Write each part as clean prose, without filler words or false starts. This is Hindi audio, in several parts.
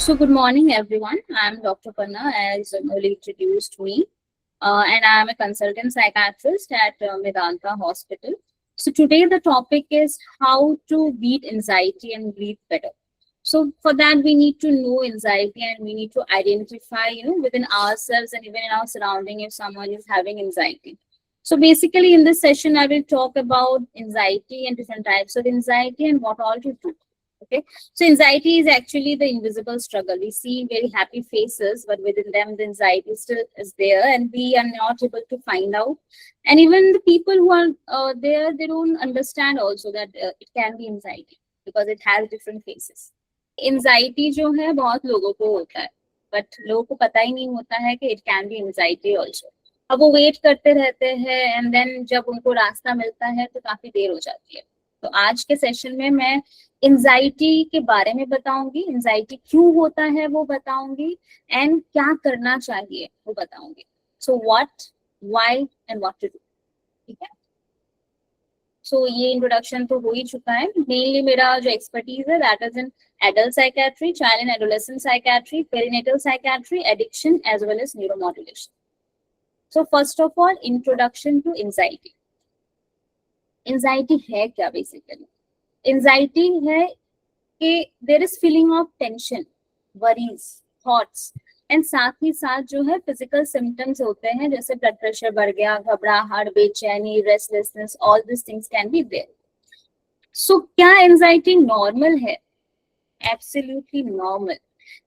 So, good morning, everyone. I'm Dr. Panna, as earlier introduced me, and I'm a consultant psychiatrist at Medanta Hospital. So, today the topic is how to beat anxiety and breathe better. So, for that, we need to know anxiety and we need to identify, within ourselves and even in our surrounding if someone is having anxiety. So, basically, in this session, I will talk about anxiety and different types of anxiety and what all to do. Okay, so anxiety is actually the invisible struggle. We see very happy faces, but within them, the anxiety still is there, and we are not able to find out. And even the people who are there, they don't understand also that it can be anxiety because it has different faces. Anxiety जो है बहुत लोगों को होता है, बट लोगों को पता ही नहीं होता है कि it can be anxiety also. अब वो वेट करते रहते हैं एंड देन जब उनको रास्ता मिलता है तो काफी देर हो जाती है. तो आज के सेशन में मैं एंजाइटी के बारे में बताऊंगी, एंजाइटी क्यों होता है वो बताऊंगी, एंड क्या करना चाहिए वो बताऊंगी. So what, why and what to do. ठीक है. सो ये इंट्रोडक्शन तो हो ही चुका है. मेनली मेरा जो एक्सपर्टीज है that is in adult psychiatry, child and adolescent psychiatry, perinatal psychiatry, addiction, as well as neuromodulation. So first of all, introduction to anxiety. Anxiety है क्या basically? Anxiety है कि there is feeling of tension, worries, thoughts, and साथ ही साथ जो है physical symptoms होते हैं जैसे blood pressure बढ़ गया, घबराहट, बेचैनी, restlessness, all these things can be there. So क्या anxiety normal है? एब्सोल्युटली नॉर्मल,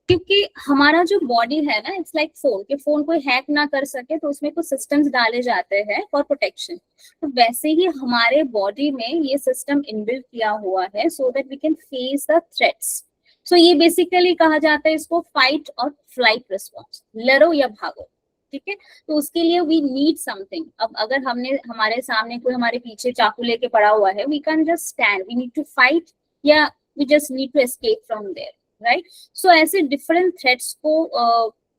क्योंकि हमारा जो बॉडी है ना, इट्स लाइक फोन, कि फोन कोई हैक ना कर सके तो उसमें कुछ सिस्टम्स डाले जाते हैं फॉर प्रोटेक्शन. तो वैसे ही हमारे बॉडी में ये सिस्टम इनबिल्ट किया हुआ है so that we can face the threats. So ये बेसिकली कहा जाता है इसको फाइट और फ्लाइट रिस्पॉन्स, लड़ो या भागो. ठीक है. तो उसके लिए वी नीड समथिंग. अब अगर हमने हमारे सामने कोई हमारे पीछे चाकू लेके पड़ा हुआ है, we can just stand, we need to fight या we just need to escape from there, right? So ऐसे different threats को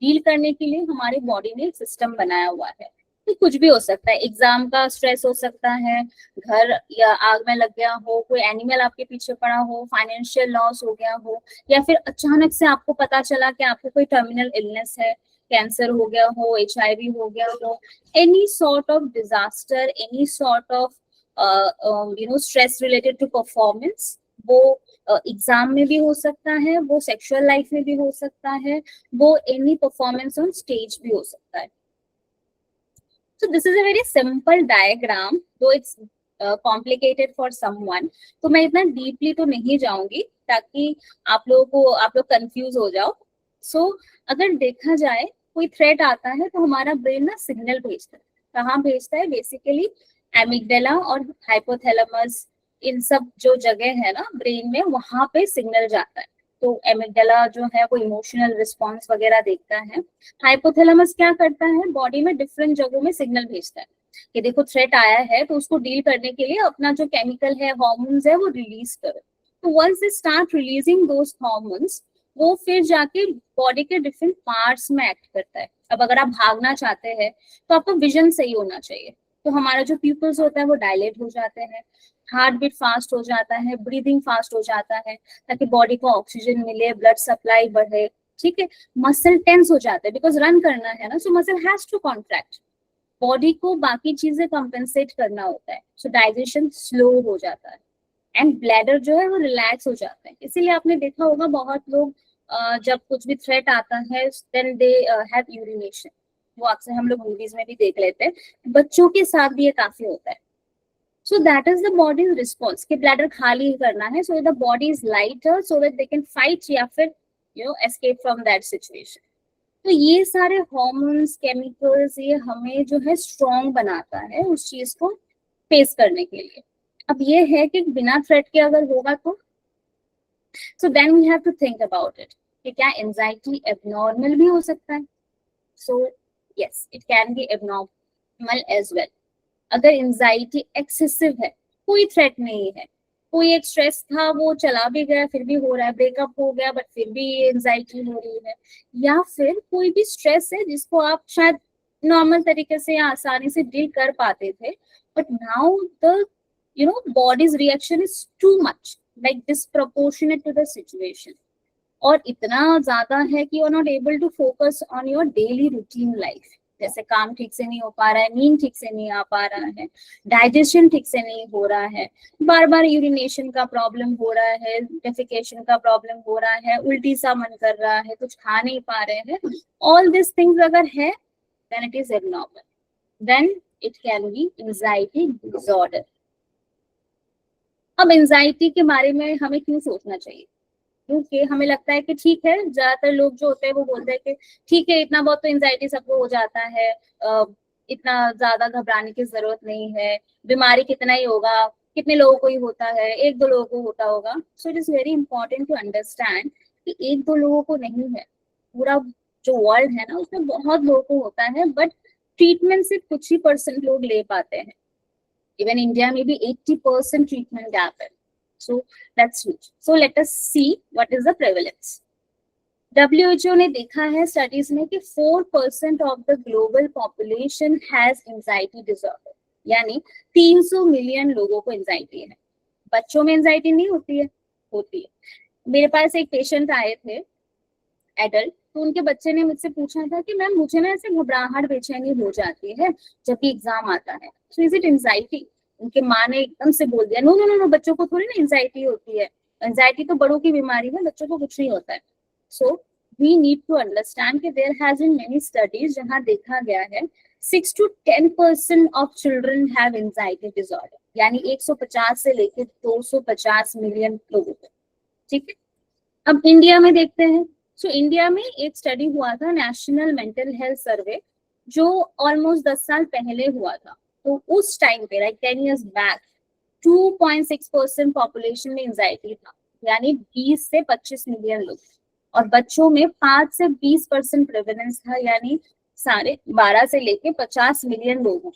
डील करने के लिए हमारे बॉडी ने एक सिस्टम बनाया हुआ है. तो कुछ भी हो सकता है, एग्जाम का स्ट्रेस हो सकता है, घर या आग में लग गया हो, कोई एनिमल आपके पीछे पड़ा हो, फाइनेंशियल लॉस हो गया हो, या फिर अचानक से आपको पता चला कि आपको कोई टर्मिनल इलनेस है, कैंसर हो गया हो, HIV हो गया हो, any sort of disaster, any sort of stress related to performance. वो एग्जाम में भी हो सकता है, वो सेक्सुअल लाइफ में भी हो सकता है, वो एनी परफॉर्मेंस ऑन स्टेज भी हो सकता है. So this is a very simple diagram, दो इट्स कॉम्प्लिकेटेड फॉर समवन. तो मैं इतना डीपली तो नहीं जाऊंगी ताकि आप लोग कंफ्यूज हो जाओ. सो अगर देखा जाए कोई थ्रेट आता है तो हमारा ब्रेन ना सिग्नल भेजता है. कहाँ भेजता है? बेसिकली एमिगडाला और हाइपोथैलेमस, इन सब जो जगह है ना ब्रेन में, वहां पे सिग्नल जाता है. तो एमिगडाला जो है वो इमोशनल रिस्पॉन्स वगैरह देखता है. हाइपोथैलेमस क्या करता है? बॉडी में डिफरेंट जगहों में सिग्नल भेजता है कि देखो थ्रेट आया है, तो उसको डील करने के लिए अपना जो केमिकल है, हार्मोन्स है, वो रिलीज करो. तो once they start releasing those hormones, वो फिर जाके बॉडी के डिफरेंट पार्ट्स में एक्ट करता है. अब अगर आप भागना चाहते हैं तो आपका विजन सही होना चाहिए. तो हमारा जो प्यूपल्स होता है वो डायलेट हो जाते हैं, हार्ट बीट फास्ट हो जाता है, ब्रीदिंग फास्ट हो जाता है ताकि बॉडी को ऑक्सीजन मिले, ब्लड सप्लाई बढ़े. ठीक है. मसल टेंस हो जाता है बिकॉज रन करना है ना, so muscle has to contract. Body को बाकी चीजें कंपेंसेट करना होता है, सो डाइजेशन स्लो हो जाता है एंड ब्लैडर जो है वो रिलैक्स हो जाता है. इसीलिए आपने देखा होगा बहुत लोग जब कुछ भी थ्रेट आता है देन दे हैव यूरिनेशन. वो अक्सर हम लोग मूवीज में भी देख लेते हैं. बच्चों के साथ भी ये काफी होता है. So that is the body's response कि ब्लैडर खाली करना है, so the body is lighter so that they can fight या फिर escape from that situation. तो ये सारे hormones, chemicals, ये हमें जो है strong बनाता है उस चीज को फेस करने के लिए. अब ये है कि बिना थ्रेट के अगर होगा तो so then we have to think about it कि क्या anxiety abnormal भी हो सकता है. So yes, it can be abnormal as well. अगर एंजाइटी एक्सेसिव है, कोई थ्रेट नहीं है, कोई एक स्ट्रेस था वो चला भी गया फिर भी हो रहा है, ब्रेकअप हो गया बट फिर भी एंजाइटी हो रही है, या फिर कोई भी स्ट्रेस है जिसको आप शायद नॉर्मल तरीके से या आसानी से डील कर पाते थे, but now the bodies reaction is too much, like disproportionate to the situation, और इतना ज्यादा है कि you are not able to focus on your daily routine life. जैसे काम ठीक से नहीं हो पा रहा है, नींद ठीक से नहीं आ पा रहा है, डाइजेशन ठीक से नहीं हो रहा है, बार बार यूरिनेशन का प्रॉब्लम हो रहा है, डेफिकेशन का प्रॉब्लम हो रहा है, उल्टी सा मन कर रहा है, कुछ खा नहीं पा रहे हैं, ऑल दिस थिंग्स अगर है then it is abnormal, then it can be anxiety disorder. अब एंजाइटी के बारे में हमें क्यों सोचना चाहिए? क्योंकि हमें लगता है कि ठीक है, ज्यादातर लोग जो होते हैं वो बोलते हैं कि ठीक है, इतना बहुत तो एंजाइटी सबको हो जाता है, इतना ज्यादा घबराने की जरूरत नहीं है, बीमारी कितना ही होगा, कितने लोगों को ही होता है, एक दो लोगों को होता होगा। So it is very important to understand कि एक दो लोगों को नहीं है, पूरा जो वर्ल्ड है ना उसमें बहुत लोगों को होता है, बट ट्रीटमेंट सिर्फ कुछ ही परसेंट लोग ले पाते हैं। इवन इंडिया में भी 80% treatment gap है. So that's huge. So let us see what is the prevalence. WHO ने देखा है स्टडीज में कि 4% of the global population has anxiety disorder. यानी 300 मिलियन लोगों को एंजाइटी है। बच्चों में एंजाइटी नहीं होती है? होती है। मेरे पास एक पेशेंट आए थे एडल्ट, तो उनके बच्चे ने मुझसे पूछा था कि मैम मुझे ना ऐसे घबराहट बेचैनी हो जाती है जब भी एग्जाम आता है, सो इज इट एंजाइटी? उनके माँ ने एकदम से बोल दिया नो नो नो नो, बच्चों को थोड़ी ना एंजाइटी होती है, एंजाइटी तो बड़ों की बीमारी है, बच्चों को कुछ नहीं होता है। So we need to understand कि there has been many studies जहां देखा गया है 6 to 10% of children have anxiety disorder, यानी 150 से लेकर 250 मिलियन लोगों को। ठीक है, अब इंडिया में देखते हैं। सो इंडिया में एक स्टडी हुआ था, नेशनल मेंटल हेल्थ सर्वे, जो ऑलमोस्ट 10 साल पहले हुआ था। तो उस टाइम पे लाइक 10 years बैक 2.6% पॉपुलेशन में एंजाइटी था, यानी 20 से 25 मिलियन लोग, और बच्चों में 5 से 20% प्रेवलेंस था, यानी सारे 12 से लेके 50 मिलियन लोगों।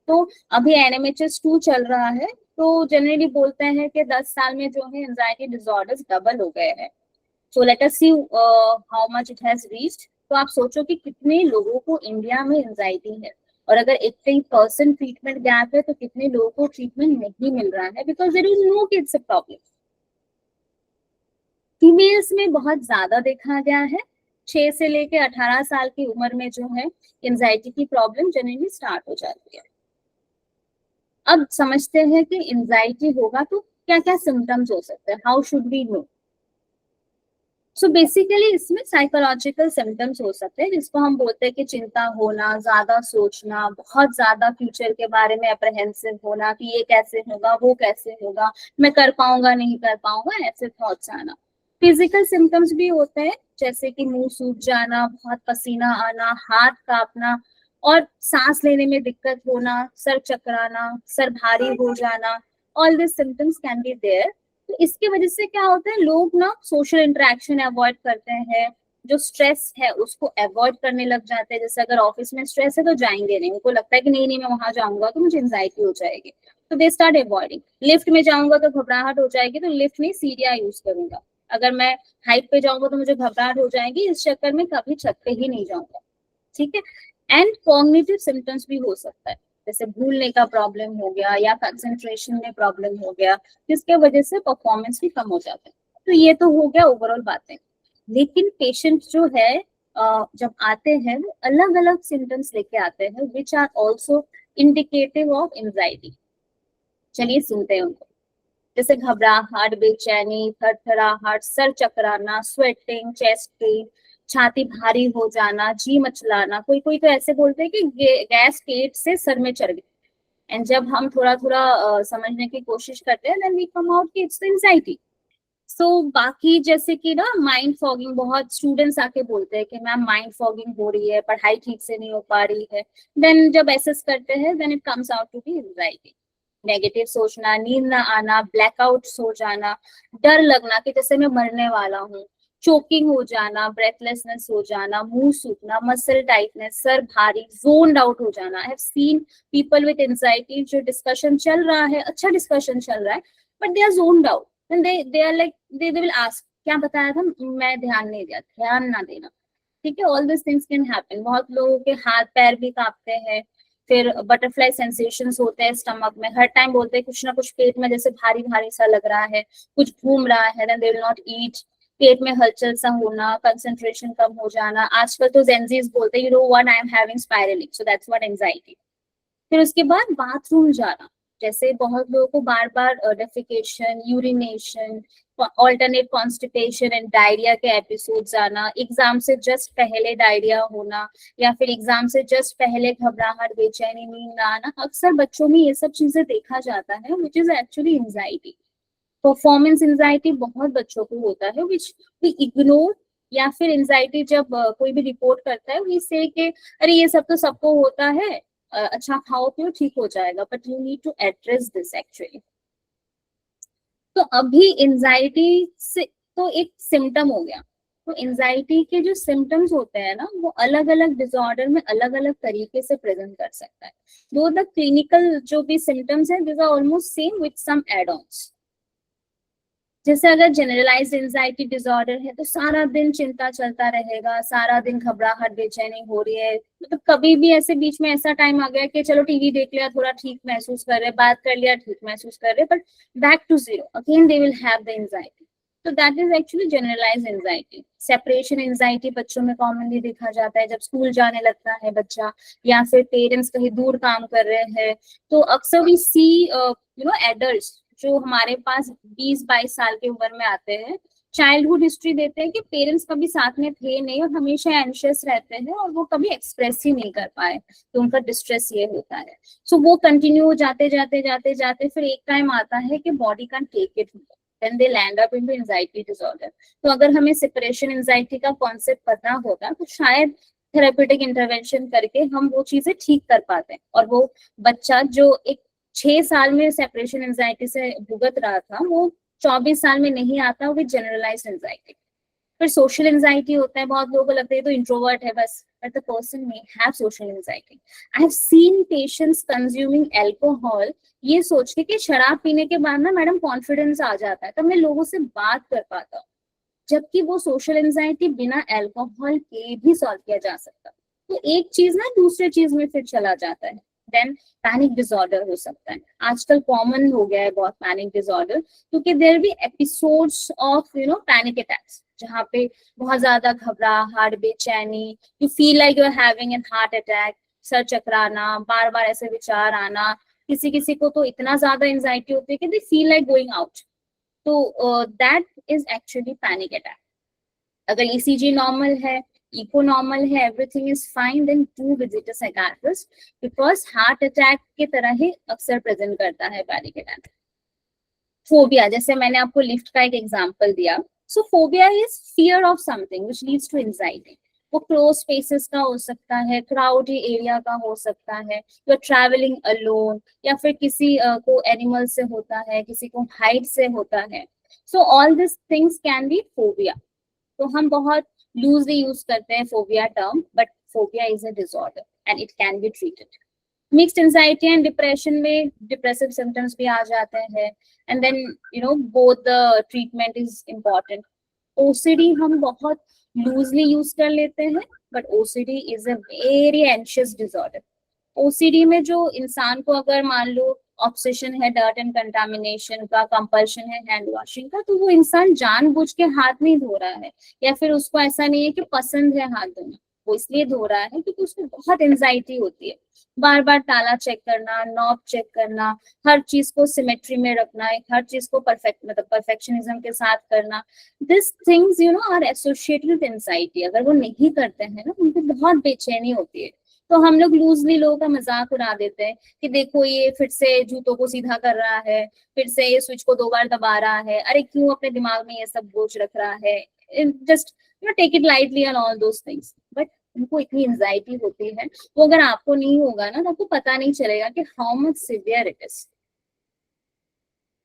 तो अभी NMHS 2 चल रहा है, तो जनरली बोलते हैं कि 10 साल में जो है एंजाइटी डिसऑर्डर्स डबल हो गए हैं। So let us see how much it has reached. तो आप सोचो कि कितने लोगों को इंडिया में एंजाइटी है, और अगर 80% ट्रीटमेंट गैप है तो कितने लोगों को ट्रीटमेंट नहीं मिल रहा है, because there is no kids problem. Females में बहुत ज्यादा देखा गया है, 6 से लेके 18 साल की उम्र में जो है एंजाइटी की प्रॉब्लम जनरली स्टार्ट हो जाती है। अब समझते हैं कि एंजाइटी होगा तो क्या क्या सिम्टम्स हो सकते हैं, how should we know. So basically इसमें साइकोलॉजिकल सिम्टम्स हो सकते हैं, जिसको हम बोलते हैं कि चिंता होना, ज्यादा सोचना, बहुत ज्यादा फ्यूचर के बारे में अप्रहेंसिव होना कि ये कैसे होगा, वो कैसे होगा, मैं कर पाऊंगा नहीं कर पाऊंगा, ऐसे थॉट्स आना। फिजिकल सिम्टम्स भी होते हैं, जैसे कि मुंह सूख जाना, बहुत पसीना आना, हाथ कांपना, और सांस लेने में दिक्कत होना, सर चकराना, सर भारी हो जाना, all this symptoms can be there. तो इसकी वजह से क्या होता है, लोग ना सोशल इंटरेक्शन अवॉइड करते हैं, जो स्ट्रेस है उसको अवॉइड करने लग जाते हैं। जैसे अगर ऑफिस में स्ट्रेस है तो जाएंगे नहीं, उनको लगता है कि नहीं नहीं मैं वहां जाऊंगा तो मुझे एंजाइटी हो जाएगी, तो दे स्टार्ट अवॉइडिंग। लिफ्ट में जाऊंगा तो घबराहट हो जाएगी, तो लिफ्ट नहीं सीढ़ियां यूज करूंगा। अगर मैं हाइट पे जाऊंगा तो मुझे घबराहट हो जाएगी, इस चक्कर में कभी छत पे ही नहीं जाऊंगा। ठीक है, एंड कॉग्निटिव सिम्टम्स भी हो सकता है, जैसे भूलने का प्रॉब्लम हो गया या कंसंट्रेशन में प्रॉब्लम हो गया, जिसके वजह से परफॉर्मेंस भी कम हो जाता है। तो ये तो हो गया ओवरऑल बातें। लेकिन पेशेंट जो है जब आते हैं वो अलग अलग सिम्टम्स लेके आते हैं, which are also indicative of anxiety. चलिए सुनते हैं उनको। जैसे घबराहट, बेचैनी, थरथराहट, सर चकराना, स्वेटिंग, चेस्ट पेन, छाती भारी हो जाना, जी मचलाना, कोई कोई तो ऐसे बोलते हैं कि गैस पेट से सर में चढ़ गई। एंड जब हम थोड़ा थोड़ा समझने की कोशिश करते हैं, देन वी कम आउट कि इट्स एंजाइटी। सो बाकी जैसे कि ना माइंड फॉगिंग, बहुत स्टूडेंट्स आके बोलते हैं कि मैम माइंड फॉगिंग हो रही है, पढ़ाई ठीक से नहीं हो पा रही है। देन जब एसेस करते हैं, then it comes out to be anxiety. Negative सोचना, नींद ना आना, ब्लैकआउट हो जाना, डर लगना कि जैसे मैं मरने वाला हूँ, चोकिंग हो जाना, ब्रेथलेसनेस हो जाना, मुंह सूखना, मसल टाइटनेस, सर भारी, जोन्ड आउट हो जाना। I have seen people with anxiety, जो डिस्कशन चल रहा है, अच्छा डिस्कशन चल रहा है, but they are zoned out, and they are like they will ask क्या बताया था, मैं ध्यान नहीं दिया, ध्यान ना देना। ठीक है, all this things can happen. बहुत लोगों के हाथ पैर भी कांपते हैं, फिर बटरफ्लाई सेंसेशंस होते हैं स्टमक में, हर टाइम बोलते हैं कुछ ना कुछ पेट में जैसे भारी भारी सा लग रहा है, कुछ घूम रहा है, then they will not eat. पेट में हलचल सा होना, कंसंट्रेशन कम हो जाना, आजकल तो जेंजीज बोलते हैं you know what I am having spiralling, so that's what anxiety. फिर उसके बाद बाथरूम जाना, जैसे बहुत लोगों को बार बार defecation, urination, alternate constipation and diarrhoea के एपिसोड्स आना, एग्जाम से जस्ट पहले डायरिया होना, या फिर एग्जाम से जस्ट पहले घबराहट, बेचैनी, नींद ना आना, अक्सर बच्चों में ये सब चीजें देखा जाता है, which is actually anxiety. Performance anxiety बहुत बच्चों को होता है, विच वी इग्नोर, या फिर एंजाइटी जब कोई भी रिपोर्ट करता है वी से कि अरे ये सब तो सबको होता है, अच्छा खाओ पियो ठीक हो जाएगा, but you need to address this actually. तो अभी एंजाइटी से तो एक सिम्टम हो गया, तो एंजाइटी के जो सिम्टम्स होते हैं ना वो अलग अलग डिसऑर्डर में अलग अलग तरीके से प्रेजेंट कर सकता है। दो द क्लिनिकल जो भी सिम्टम्स है this are almost same with some add ons. जैसे अगर जनरलाइज्ड एंजाइटी डिसऑर्डर है तो सारा दिन चिंता चलता रहेगा, सारा दिन घबराहट, बेचैनी हो रही है, मतलब कभी भी ऐसे बीच में ऐसा टाइम आ गया कि चलो टीवी देख लिया, थोड़ा ठीक महसूस कर रहे, बात कर लिया, ठीक महसूस कर रहे, but back to zero again they will have the anxiety. तो that is actually generalised anxiety. Separation anxiety बच्चों में कॉमनली देखा जाता है जब स्कूल जाने लगता है बच्चा, या फिर पेरेंट्स कहीं दूर काम कर रहे हैं, तो अक्सर वी सी एडल्ट्स जो हमारे पास 20-22 साल की उम्र में आते हैं, चाइल्डहुड हिस्ट्री देते हैं कि पेरेंट्स कभी साथ में थे नहीं और हमेशा एंशियस रहते हैं और वो कभी एक्सप्रेस ही नहीं कर पाए, तो उनका डिस्ट्रेस ये होता है। सो वो कंटिन्यू जाते जाते जाते जाते फिर एक टाइम आता है कि body can take it, then they land up into anxiety disorder. तो अगर हमें सेपरेशन एंजाइटी का कॉन्सेप्ट पता होता तो शायद थेरेप्यूटिक इंटरवेंशन करके हम वो चीजें ठीक कर पाते हैं, और वो बच्चा जो एक 6 साल में सेपरेशन एंजाइटी से भुगत रहा था वो 24 साल में नहीं आता विद जनरलाइज्ड एंजाइटी। फिर सोशल एंजाइटी होता है, बहुत लोगों को लगता है तो इंट्रोवर्ट है बस, but the person may have social anxiety. I have seen patients consuming alcohol ये सोच के कि शराब पीने के बाद ना मैडम कॉन्फिडेंस आ जाता है, तब मैं लोगों से बात कर पाता हूँ, जबकि वो सोशल एंजाइटी बिना अल्कोहल के भी सॉल्व किया जा सकता। तो एक चीज ना दूसरे चीज में फिर चला जाता है। देन पैनिक डिसऑर्डर हो सकता है, आजकल कॉमन हो गया है बहुत पैनिक डिसऑर्डर, क्योंकि there be episodes of panic attacks जहाँ पे बहुत ज्यादा घबराहट, बेचैनी, you feel like you are having an heart attack, सर चकराना, बार बार ऐसे विचार आना, किसी किसी को तो इतना ज्यादा एंजाइटी होती है कि they feel like going out, तो that is actually panic attack. अगर ईसीजी नॉर्मल है, इको नॉर्मल है, everything is fine, then do visit a psychiatrist, because heart attack की तरह ही अक्सर प्रेजेंट करता है पैनिक अटैक। फोबिया, जैसे मैंने आपको लिफ्ट का एक एग्जांपल दिया, so phobia is fear of something which leads to anxiety. वो क्लोज स्पेसेस का हो सकता है, क्राउडी एरिया का हो सकता है, यू आर ट्रैवलिंग अलोन, या फिर किसी को एनिमल से होता है, किसी को हाइट से होता है, so all this things can be phobia. तो हम बहुत लूजली यूज करते हैं phobia term, but phobia is a disorder and it can be treated. Mixed anxiety and depression में डिप्रेसिव सिम्टम्स भी आ जाते हैं, and then both the treatment is important. OCD हम बहुत लूजली यूज कर लेते हैं, but OCD is a very anxious disorder. OCD में जो इंसान को अगर मान लो ऑब्सेशन है डर्ट एंड कंटामिनेशन का, कंपल्शन है हैंड वॉशिंग का, तो वो इंसान जानबूझ के हाथ नहीं धो रहा है, या फिर उसको ऐसा नहीं है कि पसंद है हाथ धोना, वो इसलिए धो रहा है क्योंकि उसको बहुत एंजाइटी होती है। बार बार ताला चेक करना, नॉब चेक करना, हर चीज को सिमेट्री में रखना, हर चीज को परफेक्ट मतलब परफेक्शनिज्म के साथ करना, this things are associated with anxiety. अगर वो नहीं करते हैं ना, उनको बहुत बेचैनी होती है। तो हम लोग लूजली लोगों का मजाक उड़ा देते हैं कि देखो ये फिर से जूतों को सीधा कर रहा है, फिर से ये स्विच को 2 बार दबा रहा है, अरे क्यों अपने दिमाग में ये सब बोझ रख रहा है, just take it lightly and all those things. But उनको इतनी एंजाइटी होती है, वो अगर आपको नहीं होगा ना तो आपको पता नहीं चलेगा कि how much severe it is.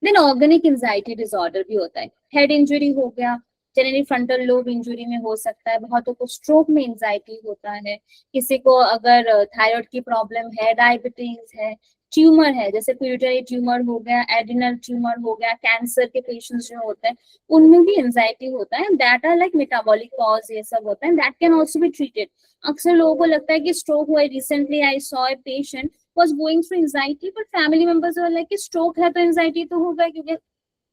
Then organic anxiety disorder भी होता है, हेड इंजरी हो गया, जनरली फ्रंटल लोब इंजरी में हो सकता है, बहुतों को स्ट्रोक में एंजाइटी होता है, किसी को अगर थायराइड की प्रॉब्लम है, डायबिटीज है, ट्यूमर है, जैसे पिट्यूटरी ट्यूमर हो गया, एडिनल ट्यूमर हो गया, कैंसर के पेशेंट्स जो होते हैं उनमें भी एंजाइटी होता है, that are like metabolic cause, ये सब होता है, that can also be treated. अक्सर लोगों को लगता है कि स्ट्रोक हुआ है, recently I saw a patient was going through anxiety, but family members were like कि stroke है तो anxiety तो होगा, क्योंकि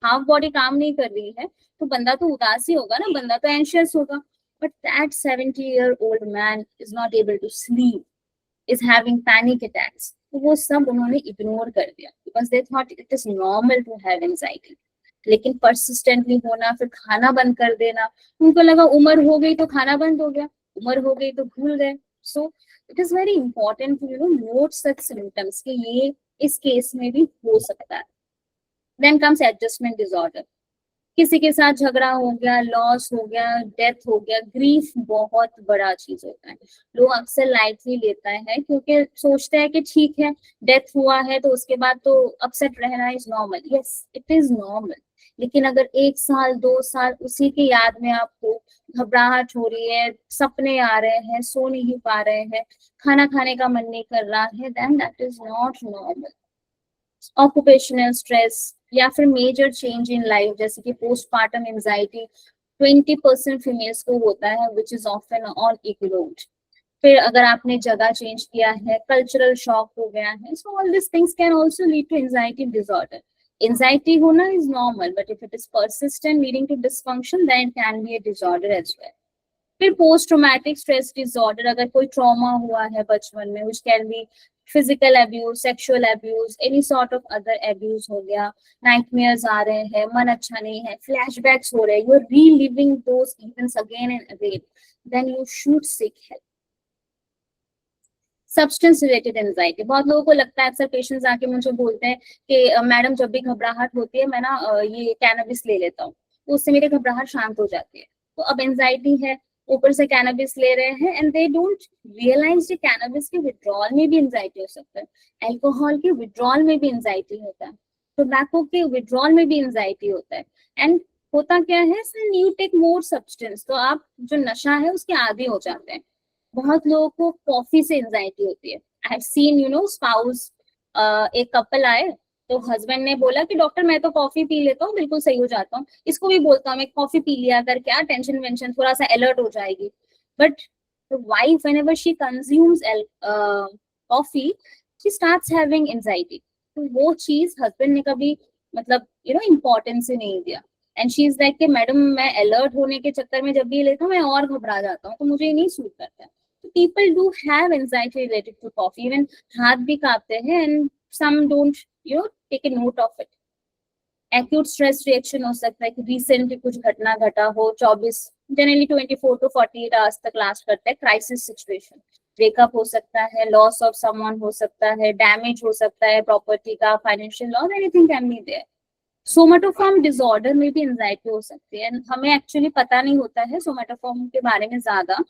हाफ बॉडी काम नहीं कर रही है तो बंदा तो उदास ही होगा ना, बंदा तो एंशियस होगा. But that 70-year-old man is not able to sleep, is having panic attacks. तो वो सब उन्होंने इग्नोर कर दिया because they thought it is normal to have anxiety. लेकिन परसिस्टेंटली होना, फिर खाना बंद कर देना, उनको लगा उम्र हो गई तो खाना बंद हो गया, उम्र हो गई तो भूल गए. So it is very important to note such symptoms कि ये इस केस में भी हो सकता है. Then comes adjustment disorder. किसी के साथ झगड़ा हो गया, लॉस हो गया, डेथ हो गया, ग्रीफ बहुत बड़ा चीज होता है. लोग अक्सर लाइटली लेता है क्योंकि सोचते हैं कि ठीक है डेथ हुआ है तो उसके बाद तो अपसेट रहना is normal. Yes it is normal. लेकिन अगर 1 साल 2 साल उसी की याद में आपको घबराहट हो रही है, सपने आ रहे हैं, सो नहीं पा रहे हैं, खाना खाने का मन नहीं कर रहा है, then that is not normal. Occupational stress या फिर मेजर चेंज इन लाइफ जैसे कि पोस्टपार्टम एंजाइटी 20% फीमेल्स को होता है which is often on ignored. फिर अगर आपने जगह चेंज किया है, कल्चरल शॉक हो गया है, so all this things can also lead to anxiety disorder. Anxiety होना is normal but if it is persistent leading to dysfunction then it can be a disorder as well. फिर पोस्ट ट्रॉमेटिक स्ट्रेस डिसऑर्डर, अगर कोई ट्रॉमा हुआ है बचपन में which can be physical abuse, sexual abuse, any sort of other abuse हो गया, नाइटमेयर्स आ रहे हैं, मन अच्छा नहीं है, फ्लैशबैक्स हो रहे हैं, you are reliving those events again and again, then you should seek help. Substance related anxiety, बहुत लोगों को लगता है, अक्सर पेशेंट्स आके मुझे बोलते हैं कि मैडम जब भी घबराहट होती है मैं ना ये कैनबिस ले लेता हूँ तो उससे मेरी घबराहट शांत हो जाती है. तो अब एंजाइटी है, ऊपर से कैनबिस ले रहे हैं एंड दे डोंट रियलाइज कि कैनबिस के विड्रॉल में भी एंजाइटी हो सकता है, अल्कोहल के विड्रॉल में भी एंजाइटी होता है, टोबैको के विड्रॉल में भी एंजाइटी होता है. एंड होता क्या है, यू टेक मोर सब्सटेंस तो आप जो नशा है उसके आदी हो जाते हैं. बहुत लोगों को कॉफी से एंजाइटी होती है. आई हैव सीन स्पाउस, एक कपल आए तो हस्बैंड ने बोला कि डॉक्टर मैं तो कॉफी पी लेता हूँ बिल्कुल सही हो जाता हूँ, इसको भी बोलता हूँ मैं कॉफी पी लिया कर, क्या टेंशन वेंशन थोड़ा सा अलर्ट हो जाएगी. But wife whenever she consumes coffee she starts having anxiety. तो वो चीज हस्बैंड ने कभी मतलब इम्पोर्टेंस ही नहीं दिया. एंड शी इज लाइक कि मैडम मैं अलर्ट होने के चक्कर में जब भी लेता हूँ मैं और घबरा जाता हूँ तो मुझे नहीं सूट करता है. तो people do have anxiety related to coffee, even हाथ भी कांपते हैं and some don't take a note of it. Acute stress reaction हो सकता है कि रिसेंटली कुछ घटना घटा हो, 24 जनरली 24 to 48 आवर्स तक लास्ट करता है, क्राइसिस सिचुएशन, ब्रेकअप हो सकता है, लॉस ऑफ समवन हो सकता है, डैमेज हो सकता है प्रॉपर्टी का, financial loss, anything can be there. Somatoform disorder में भी एंजाइटी हो सकती है. हमें एक्चुअली पता नहीं होता है सोमेटोफॉर्म के बारे में ज्यादा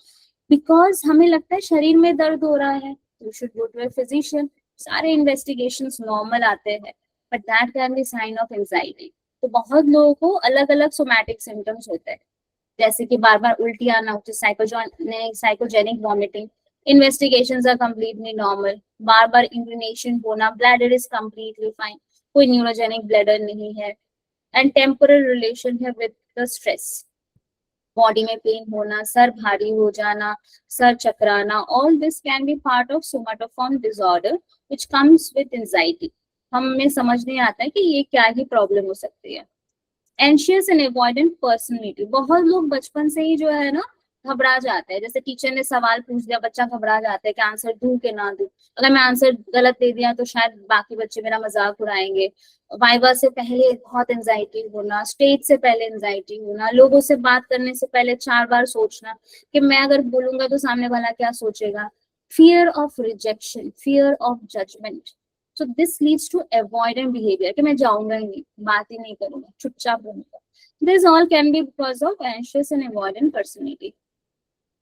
बिकॉज हमें लगता है शरीर में दर्द हो रहा है, you should go to a physician, सारे इन्वेस्टिगेशंस नॉर्मल आते हैं but that can be sign of anxiety. तो बहुत लोगों को अलग अलग सोमैटिक सिम्टम्स होते हैं जैसे कि बार बार उल्टी आना, which is psychogenic vomiting, investigations are completely normal, बार बार यूरिनेशन होना, ब्लैडर इज कंप्लीटली फाइन, कोई न्यूरोजेनिक ब्लैडर नहीं है, एंड टेम्पोरल रिलेशन है विद द स्ट्रेस, बॉडी में पेन होना, सर भारी हो जाना, सर चकराना, all this can be part of somatoform disorder which comes with anxiety. हमें समझ नहीं आता है कि ये क्या ही प्रॉब्लम हो सकती है. एंशियस एंड अवॉइडेंट पर्सनैलिटी, बहुत लोग बचपन से ही जो है ना घबरा जाते हैं. जैसे टीचर ने सवाल पूछ दिया, बच्चा घबरा जाता है कि आंसर दूं कि ना दूं, अगर मैं आंसर गलत दे दिया तो शायद बाकी बच्चे मेरा मजाक उड़ाएंगे. वाइवा से पहले बहुत एंजाइटी होना, स्टेज से पहले एंजाइटी होना, लोगों से बात करने से पहले 4 बार सोचना कि मैं अगर बोलूंगा तो सामने वाला क्या सोचेगा, fear of rejection, fear of judgement. So this leads to avoidant behavior कि मैं जाऊंगा ही नहीं, बात ही नहीं करूंगा, चुपचाप रहूंगा. This all can be because of anxious and avoidant personality.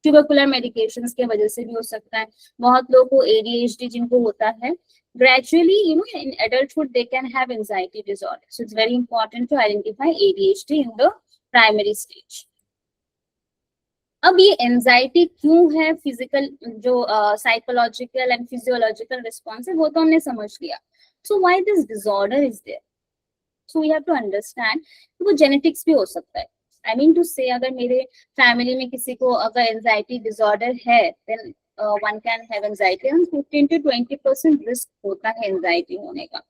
Tubercular medications के वजह से भी हो सकता है. बहुत लोगों को ADHD जिनको होता है, gradually in adulthood they can have anxiety disorder. So it's very important to identify ADHD in the primary stage. अब ये एंजाइटी क्यों है, फिजिकल जो साइकोलॉजिकल एंड फिजियोलॉजिकल रिस्पॉन्स है वो तो हमने समझ लिया. So why this disorder is there, so we have to understand वो जेनेटिक्स भी हो सकता है. आई मीन टू से अगर मेरे फैमिली में किसी को अगर एंजाइटी डिसऑर्डर है then one can have anxiety, 15 to 20% risk होता है एंजाइटी होने का.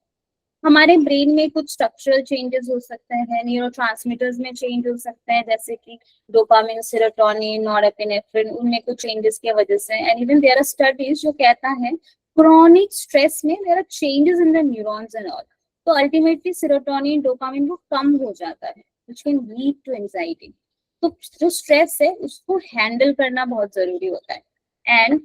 हमारे ब्रेन में कुछ स्ट्रक्चरल चेंजेस हो सकते हैं, न्यूरोट्रांसमीटर्स में चेंज हो सकते हैं, जैसे कि डोपामिन, सेरोटोनिन, नॉरएपिनेफ्रिन, उनमें कुछ चेंजेस की वजह से। And even there are studies जो कहता है क्रॉनिक स्ट्रेस में there are changes in the neurons and all, तो अल्टीमेटली सेरोटोनिन, डोपामिन वो कम हो जाता है, which can lead to anxiety. तो जो स्ट्रेस है उसको हैंडल करना बहुत जरूरी होता है। एंड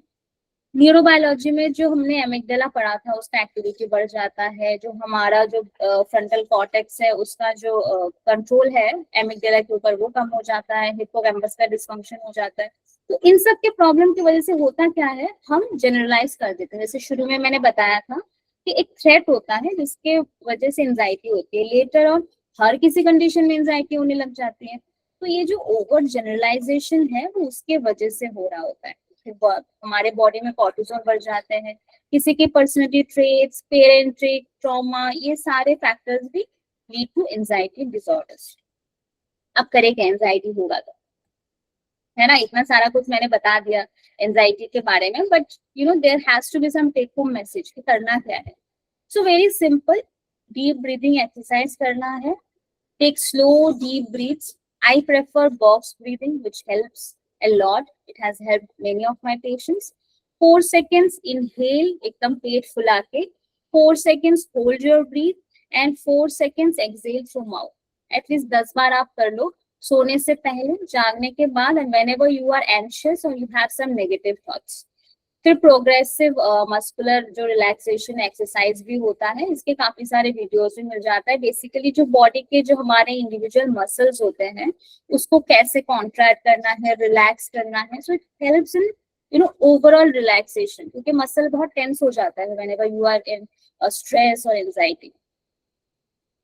न्यूरोबायोलॉजी में जो हमने एमिगडाला पढ़ा था उसका एक्टिविटी बढ़ जाता है, जो हमारा जो फ्रंटल कॉर्टेक्स है उसका जो कंट्रोल है एमिगडाला के ऊपर वो कम हो जाता है, हिप्पोकैम्पस का डिसफंक्शन हो जाता है। तो इन सब के प्रॉब्लम की वजह से होता क्या है, हम जनरलाइज कर देते हैं। जैसे शुरू में मैंने बताया था कि एक थ्रेट होता है जिसके वजह से एंजाइटी होती है, लेटर ऑन हर किसी कंडीशन में एंजाइटी होने लग जाती है। तो ये जो ओवर जनरलाइजेशन है वो उसके वजह से हो रहा होता है। हमारे बॉडी में कॉर्टिसोल बढ़ जाते हैं, किसी की personality traits, parent trait, trauma, ये सारे फैक्टर्स भी लीड टू एंजाइटी डिसऑर्डर्स। अब करें क्या, एंजाइटी होगा तो, है ना, इतना सारा कुछ मैंने बता दिया एंजाइटी के बारे में, but there has to be some take home message कि करना क्या है। So very simple, deep breathing exercise करना है। Take slow deep breaths. I prefer box breathing, which helps a lot. It has helped many of my patients. 4 seconds inhale, एकदम पेट फुला के, 4 seconds hold your breath and 4 seconds exhale through mouth. At least 10 बार आप कर लो, सोने से पहले, जागने के बाद, and whenever you are anxious or you have some negative thoughts. फिर प्रोग्रेसिव मस्कुलर जो रिलैक्सेशन एक्सरसाइज भी होता है, इसके काफी सारे वीडियोस भी मिल जाता है। बेसिकली जो बॉडी के जो हमारे इंडिविजुअल मसल्स होते हैं उसको कैसे कॉन्ट्रैक्ट करना है, रिलैक्स करना है, so it helps in overall relaxation, क्योंकि मसल बहुत टेंस हो जाता है whenever you are in stress और anxiety.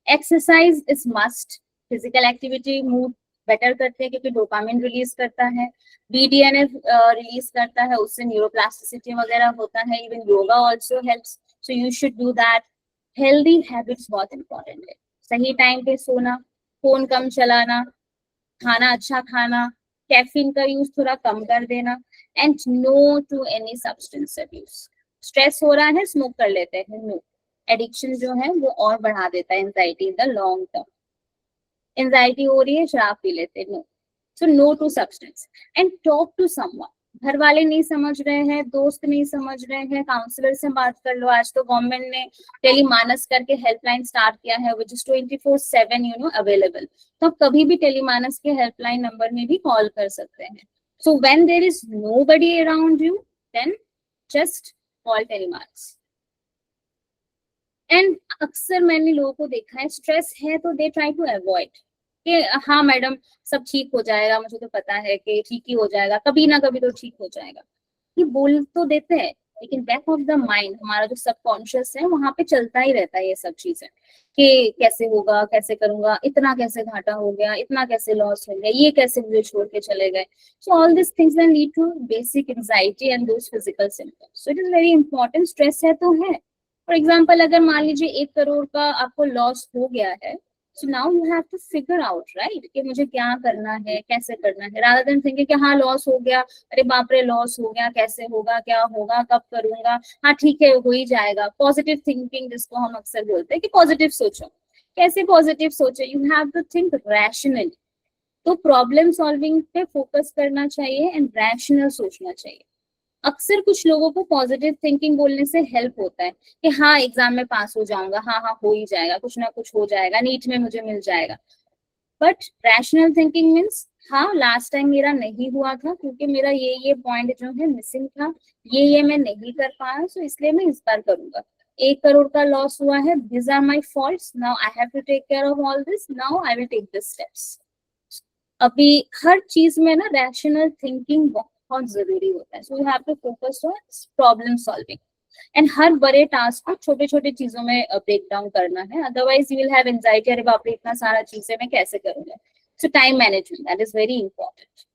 Exercise is must. Physical activity mood better करते हैं क्योंकि डोपामिन रिलीज करता है, BDNF रिलीज करता है, उससे न्यूरोप्लास्टिसिटी वगैरह होता है। Even yoga also helps, so you should do that. Healthy habits बहुत इंपॉर्टेंट है, सही टाइम पे सोना, फोन कम चलाना, खाना अच्छा खाना, कैफीन का यूज थोड़ा कम कर देना, and no to any substance abuse. Stress हो रहा है, स्मोक कर लेते हैं, नो। एडिक्शन जो है वो और बढ़ा देता है anxiety in the long term. Anxiety हो रही है, शराब पी लेते, no. So no to substance and talk to someone. घर वाले नहीं समझ रहे हैं, दोस्त नहीं समझ रहे हैं, काउंसलर से बात कर लो। आज तो गवर्नमेंट ने टेलीमानस करके हेल्पलाइन स्टार्ट किया है, व्हिच इज 24/7 अवेलेबल। तो आप कभी भी टेलीमानस के हेल्पलाइन नंबर में भी कॉल कर सकते हैं। So when there is nobody around you, then just call Telemanas. And अक्सर मैंने लोगों को देखा है, स्ट्रेस है तो दे ट्राई टू अवॉइड कि हाँ मैडम सब ठीक हो जाएगा, मुझे तो पता है कि ठीक ही हो जाएगा, कभी ना कभी तो ठीक हो जाएगा। ये बोल तो देते हैं, लेकिन बैक ऑफ द माइंड हमारा जो सबकॉन्शियस है वहां पे चलता ही रहता है ये सब चीजें कि कैसे होगा, कैसे करूंगा, इतना कैसे घाटा हो गया, इतना कैसे लॉस हो गया, ये कैसे मुझे छोड़ के चले गए। So all this things can lead to basic anxiety and those physical symptoms. So it is very important, stress है तो है। फॉर एग्जाम्पल, अगर मान लीजिए 1 करोड़ का आपको लॉस हो गया है, so now you have to figure out, right, कि मुझे क्या करना है, कैसे करना है, रादर देन थिंकिंग कि हाँ लॉस हो गया, अरे बाप रे लॉस हो गया, कैसे होगा, क्या होगा, कब करूंगा, हाँ ठीक है हो ही जाएगा। पॉजिटिव थिंकिंग जिसको हम अक्सर बोलते हैं कि पॉजिटिव सोचो। कैसे पॉजिटिव सोचो, you have to think rationally. तो प्रॉब्लम सॉल्विंग पे फोकस करना चाहिए एंड रैशनल सोचना चाहिए। अक्सर कुछ लोगों को पॉजिटिव थिंकिंग बोलने से हेल्प होता है कि हाँ एग्जाम में पास हो जाऊंगा, हाँ हाँ हो ही जाएगा, कुछ ना कुछ हो जाएगा, नीट में मुझे मिल जाएगा। बट रैशनल थिंकिंग मीन्स हाँ लास्ट टाइम मेरा नहीं हुआ था क्योंकि मेरा ये पॉइंट जो है मिसिंग था, ये मैं नहीं कर पाया, सो इसलिए मैं इस बार करूंगा। 1 करोड़ का लॉस हुआ है, this are my faults, now I have to take care of all this, now I will take this steps. अभी हर चीज में ना रैशनल थिंकिंग बहुत जरूरी होता है। So you have to focus on problem solving and हर बड़े टास्क को छोटे छोटे चीजों में ब्रेक डाउन करना है, otherwise you will have anxiety, अरे बाप रे इतना सारा चीजें मैं कैसे करूंगा। सो time management that is very important.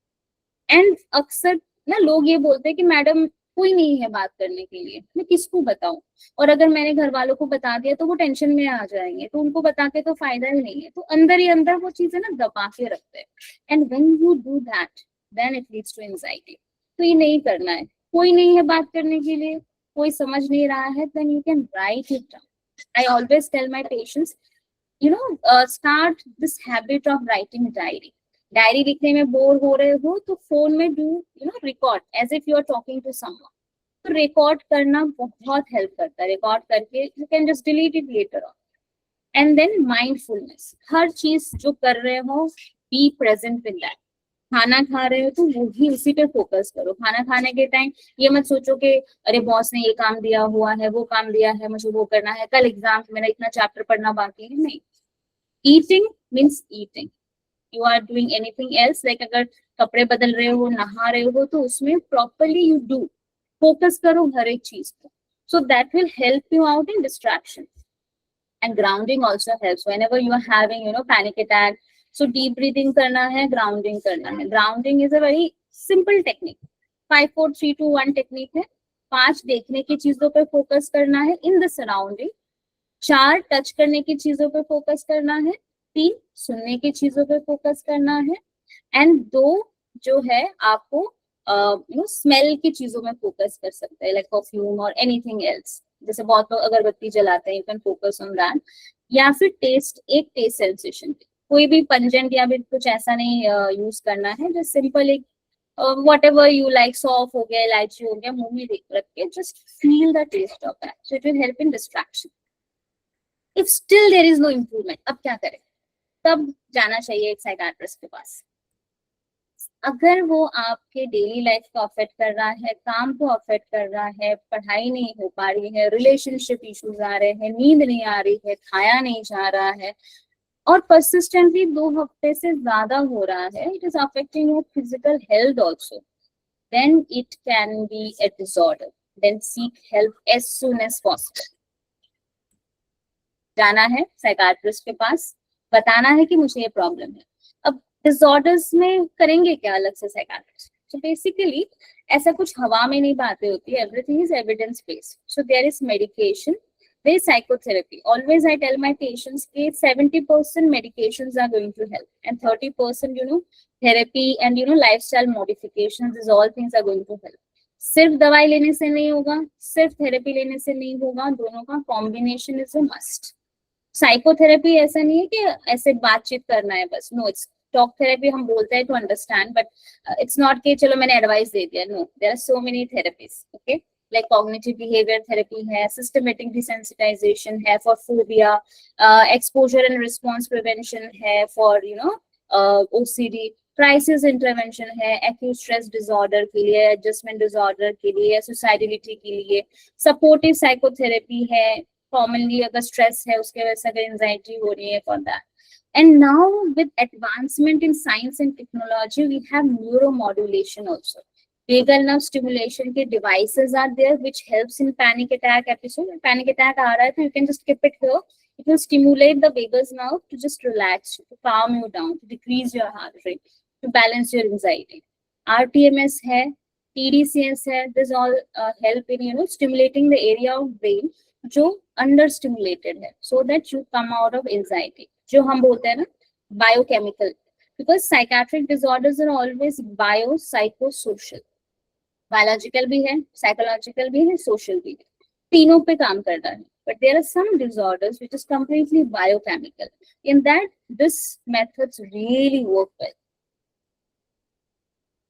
And अक्सर ना लोग ये बोलते हैं कि मैडम कोई नहीं है बात करने के लिए, मैं किसको बताऊं, और अगर मैंने घर वालों को बता दिया तो वो टेंशन में आ जाएंगे, तो उनको बता के तो फायदा ही नहीं है, तो अंदर ही अंदर वो चीजें ना दबा के रखते हैं। And when you do that then it leads to anxiety. तो ये नहीं करना है, कोई नहीं है बात करने के लिए, कोई समझ नहीं रहा है, then you can write it down. I always tell my patients, start this habit of writing diary. Diary लिखने में बोर हो रहे हो तो फोन में do record as if you are talking to someone. तो रिकॉर्ड करना बहुत हेल्प करता है. रिकॉर्ड करके you can just delete it later on. And then mindfulness. हर चीज जो कर रहे हो बी प्रेजेंट विद दैट. खाना खा रहे हो तो वही उसी पे फोकस करो. खाना खाने के टाइम ये मत सोचो कि अरे बॉस ने ये काम दिया हुआ है, वो काम दिया है, मुझे वो करना है, कल एग्जाम मेरा इतना चैप्टर पढ़ना बाकी है. नहीं. Eating means eating. You are doing anything else, like अगर कपड़े बदल रहे हो, नहा रहे हो, तो उसमें प्रॉपरली यू डू. फोकस करो हर एक चीज को. So that will help you out in distraction. And grounding also helps whenever you are having panic attack. So deep breathing करना है, grounding करना है. Grounding is a very simple technique. 5 4 3 2 1 technique है. 5 देखने की चीजों पे फोकस करना है इन द सराउंडिंग. 4 टच करने की चीजों पे फोकस करना है. 3 सुनने की चीजों पे फोकस करना है. एंड 2 जो है आपको स्मेल की चीजों में फोकस कर सकते हैं, लाइक परफ्यूम और एनीथिंग एल्स. जैसे बहुत लोग अगरबत्ती जलाते हैं, you can focus on that. या फिर टेस्ट, एक टेस्ट सेंसेशन. कोई भी पंजेंट या भी कुछ ऐसा नहीं यूज करना है. जस्ट सिंपल एक whatever you like, सौंफ हो गया, इलायची हो गया, मुंह में रख के just feel the taste of that. So it will help in distraction. If still there is no improvement, अब क्या करें? तब जाना चाहिए एक साइकियाट्रिस्ट के पास. अगर वो आपके डेली लाइफ को अफेक्ट कर रहा है, काम को अफेक्ट कर रहा है, पढ़ाई नहीं हो पा रही है, रिलेशनशिप इश्यूज आ रहे हैं, नींद नहीं आ रही है, खाया नहीं जा रहा है, और परसिस्टेंटली 2 हफ्ते से ज्यादा हो रहा है, it is affecting your physical health also, then it can be a disorder. Then seek help as soon as possible. जाना है साइकियाट्रिस्ट के पास, बताना है कि मुझे ये प्रॉब्लम है. अब डिसऑर्डर्स में करेंगे क्या अलग से साइकियाट्रिस्ट? सो बेसिकली ऐसा कुछ हवा में नहीं बातें होती. Everything is evidence based. So there is medication, there is psychotherapy. Always I tell my patients कि 70% medications are going to help and 30% therapy and lifestyle modifications, these all things are going to help. सिर्फ दवाई लेने से नहीं होगा, सिर्फ थेरेपी लेने से नहीं होगा, दोनों का combination is a must. Psychotherapy ऐसा नहीं है कि ऐसे बातचीत करना है बस. नो, इट्स टॉक थेरेपी हम बोलते हैं to understand, but it's not कि चलो मैंने एडवाइस दे दिया. No, there are so many therapies. Okay, like cognitive behaviour therapy है, सिस्टमेटिक डिसेंसिटाइजेशन है for phobia, exposure and response prevention है फॉर ओसीडी, क्राइसिस इंटरवेंशन है एक्यूट स्ट्रेस डिसऑर्डर के लिए, एडजस्टमेंट डिसऑर्डर के लिए, सुसाइडिलिटी के लिए, सपोर्टिव साइकोथेरेपी है कॉमनली अगर स्ट्रेस है उसके वजह से, अगर एंजाइटी हो रही है, for that. And now with advancement in science and technology, we have neuromodulation also. Vagal nerve stimulation के devices are there which helps in panic attack episode. When panic attack आ रहा है तो you can just keep it here. It will stimulate the vagus nerve to just relax you, to calm you down, to decrease your heart rate, to balance your anxiety. RTMS है, TDCS है. This all help in stimulating the area of brain जो under stimulated है, so that you come out of anxiety. जो हम बोलते हैं ना biochemical, because psychiatric disorders are always bio psycho social. Biological भी है, साइकोलॉजिकल भी है, सोशल भी है, तीनों पे काम करना है. But there are some disorders which is completely biochemical. In that this methods really work well.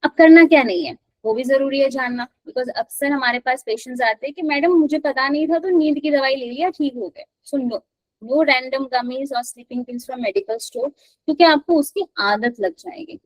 अब करना क्या नहीं है वो भी जरूरी है जानना, बिकॉज अक्सर हमारे पास पेशेंट्स आते हैं कि मैडम मुझे पता नहीं था तो नींद की दवाई ले लिया, ठीक हो गए. सुन लो, नो रैंडम गमीज और sleeping pills from medical store, क्योंकि आपको उसकी आदत लग जाएगी.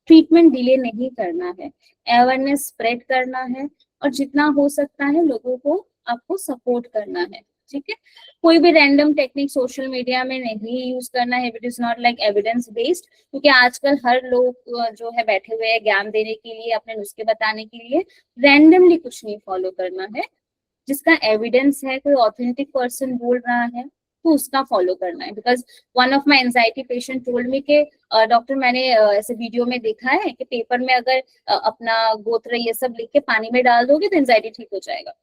ट्रीटमेंट डिले नहीं करना है, अवेयरनेस स्प्रेड करना है, और जितना हो सकता है लोगों को आपको सपोर्ट करना है. ठीक है, कोई भी रैंडम टेक्निक सोशल मीडिया में नहीं यूज करना है. It is not like evidence based, क्योंकि आजकल हर लोग जो है बैठे हुए हैं ज्ञान देने के लिए, अपने नुस्खे बताने के लिए. रैंडमली कुछ नहीं फॉलो करना है. जिसका एविडेंस है, कोई ऑथेंटिक पर्सन बोल रहा है तो उसका फॉलो करना है. Because one of my anxiety patient told me के डॉक्टर मैंने ऐसे वीडियो में देखा है कि पेपर में अगर अपना गोत्र ये सब लिख के पानी में डाल दोगे तो एंजाइटी ठीक हो जाएगा.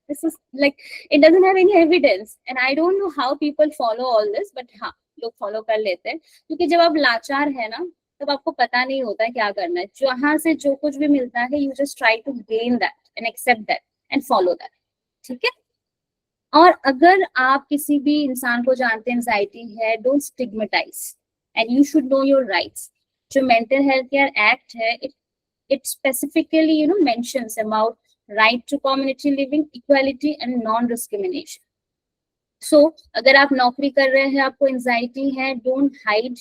This is like it doesn't have any evidence and I don't know how people follow all this, but हाँ लोग फॉलो कर लेते हैं, क्योंकि जब आप लाचार है ना तब आपको पता नहीं होता है क्या करना है. जहां से जो कुछ भी मिलता है, you just try to gain that and accept that and follow that. ठीक है, और अगर आप किसी भी इंसान को जानते हैं एंजाइटी है, don't stigmatise and you should know your rights. जो मेंटल हेल्थ केयर एक्ट है, it specifically mentions about right to community living, equality and non discrimination. So अगर आप नौकरी कर रहे हैं, आपको एंजाइटी है, डोंट हाइड,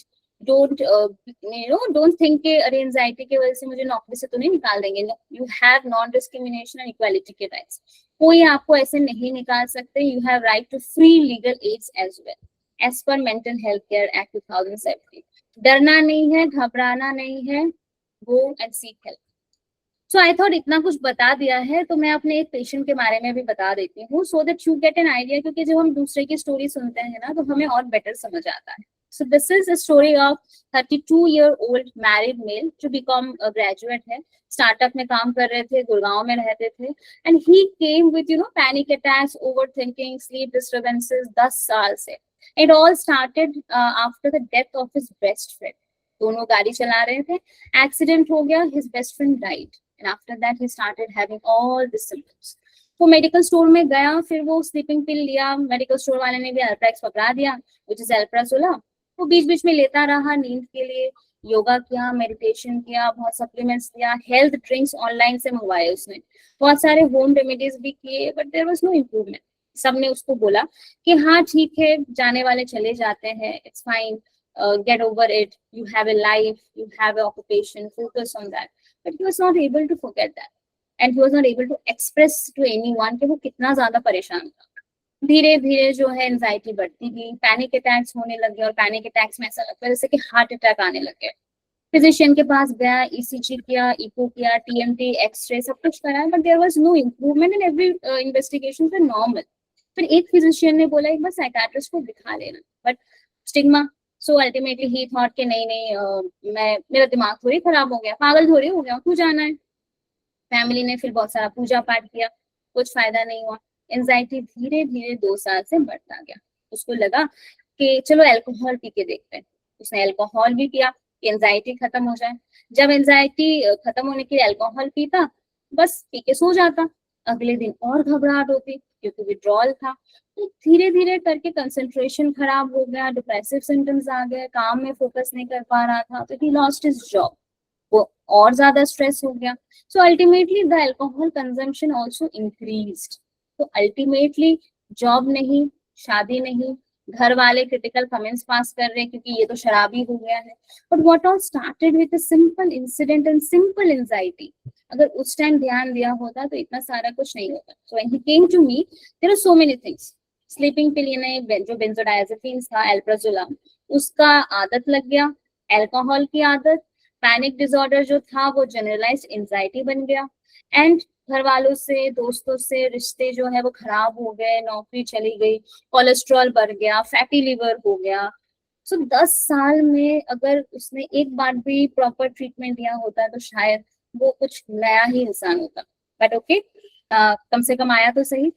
डोंट थिंक कि अरे एंजाइटी की वजह से मुझे नौकरी से तो नहीं निकाल देंगे। You have non discrimination and equality के राइट्स, कोई आपको ऐसे नहीं निकाल सकते। You have right to free legal aids as well as per mental health care act 2017। डरना नहीं है, घबराना नहीं है, go and seek help. So I thought इतना कुछ बता दिया है तो मैं अपने एक पेशेंट के बारे में भी बता देती हूँ, so that you get an idea, क्योंकि जब हम दूसरे की स्टोरी सुनते हैं ना तो हमें और बेटर समझ आता है। So this is the story of 32-year-old married male जो बीकॉम ग्रेजुएट है, स्टार्टअप में काम कर रहे थे, गुड़गांव में रहते थे, and he came with panic attacks, over thinking, sleep disturbances 10 साल से। It all started after the death of his best friend. दोनों गाड़ी चला रहे थे, एक्सीडेंट हो गया, his best friend died and after that he started having all the symptoms. वो मेडिकल स्टोर में गया, फिर वो स्लीपिंग पिल लिया, मेडिकल स्टोर वाले ने भी अल्प्रेक्स पकड़ा दिया which is Alprazolam। वो बीच बीच में लेता रहा नींद के लिए, योगा किया, मेडिटेशन किया, बहुत सप्लीमेंट्स लिया, हेल्थ ड्रिंक्स ऑनलाइन से मंगवाए उसने, बहुत सारे होम रेमेडीज भी किए, but there was no improvement. सबने उसको बोला कि हाँ ठीक है, जाने वाले चले जाते हैं, it's fine, get over it, you have a life, you have an occupation, focus on that. But he was not able to forget that, and he was not able to express to anyone कि वो कितना ज्यादा परेशान था। धीरे धीरे जो है एंजाइटी बढ़ती गई, पैनिक अटैक्स होने लगे, और पैनिक अटैक्स में ऐसा लगता है जैसे कि हार्ट अटैक आने लगे। फिजिशियन के पास गया, ईसीजी किया, इको किया, टीएमटी, एक्सरे, सब कुछ कराया, but there was no improvement in every investigation थे नॉर्मल। फिर एक फिजिशियन ने बोला एक बार साइकाट्रिस्ट को दिखा लेना, but stigma. So ultimately he thought कि नहीं नहीं, मेरा दिमाग थोड़ी खराब हो गया, पागल थोड़ी हो गया, क्यों जाना है। फैमिली ने फिर बहुत सारा पूजा पाठ किया, कुछ फायदा नहीं हुआ। एंजाइटी धीरे धीरे 2 साल से बढ़ता गया। उसको लगा कि चलो अल्कोहल पी के देखते हैं। उसने अल्कोहल भी पिया कि एंजाइटी खत्म हो जाए। जब एंजाइटी खत्म होने के लिए अल्कोहल पीता, बस पी के सो जाता, अगले दिन और घबराहट होती क्योंकि विड्रॉल था। तो धीरे धीरे करके कंसंट्रेशन खराब हो गया, डिप्रेसिव सिम्टम्स आ गए, काम में फोकस नहीं कर पा रहा था, तो ही लॉस्ट हिज जॉब, वो और ज्यादा स्ट्रेस हो गया। So ultimately the alcohol consumption also increased. तो अल्टीमेटली जॉब नहीं, शादी नहीं, घर वाले क्रिटिकल कमेंट्स पास कर रहे हैं क्योंकि ये तो शराबी हो गया है। But what all started with a simple incident and simple anxiety, अगर उस टाइम ध्यान दिया होता तो इतना सारा कुछ नहीं होता। So when he came to me, there are so many things. Sleeping pill ने जो बेंजोडायजेपिन्स था, अल्प्राजोलम, उसका आदत लग गया, अल्कोहल की आदत, पैनिक डिसऑर्डर जो था वो जनरलाइज्ड एंजाइटी बन गया, एंड घर वालों से, दोस्तों से रिश्ते जो है वो खराब हो गए, नौकरी चली गई, कोलेस्ट्रॉल बढ़ गया, फैटी लिवर हो गया। सो 10 साल में अगर उसने एक बार भी प्रॉपर ट्रीटमेंट लिया होता तो शायद वो कुछ नया ही इंसान होता। बट ओके, कम से कम आया तो सही।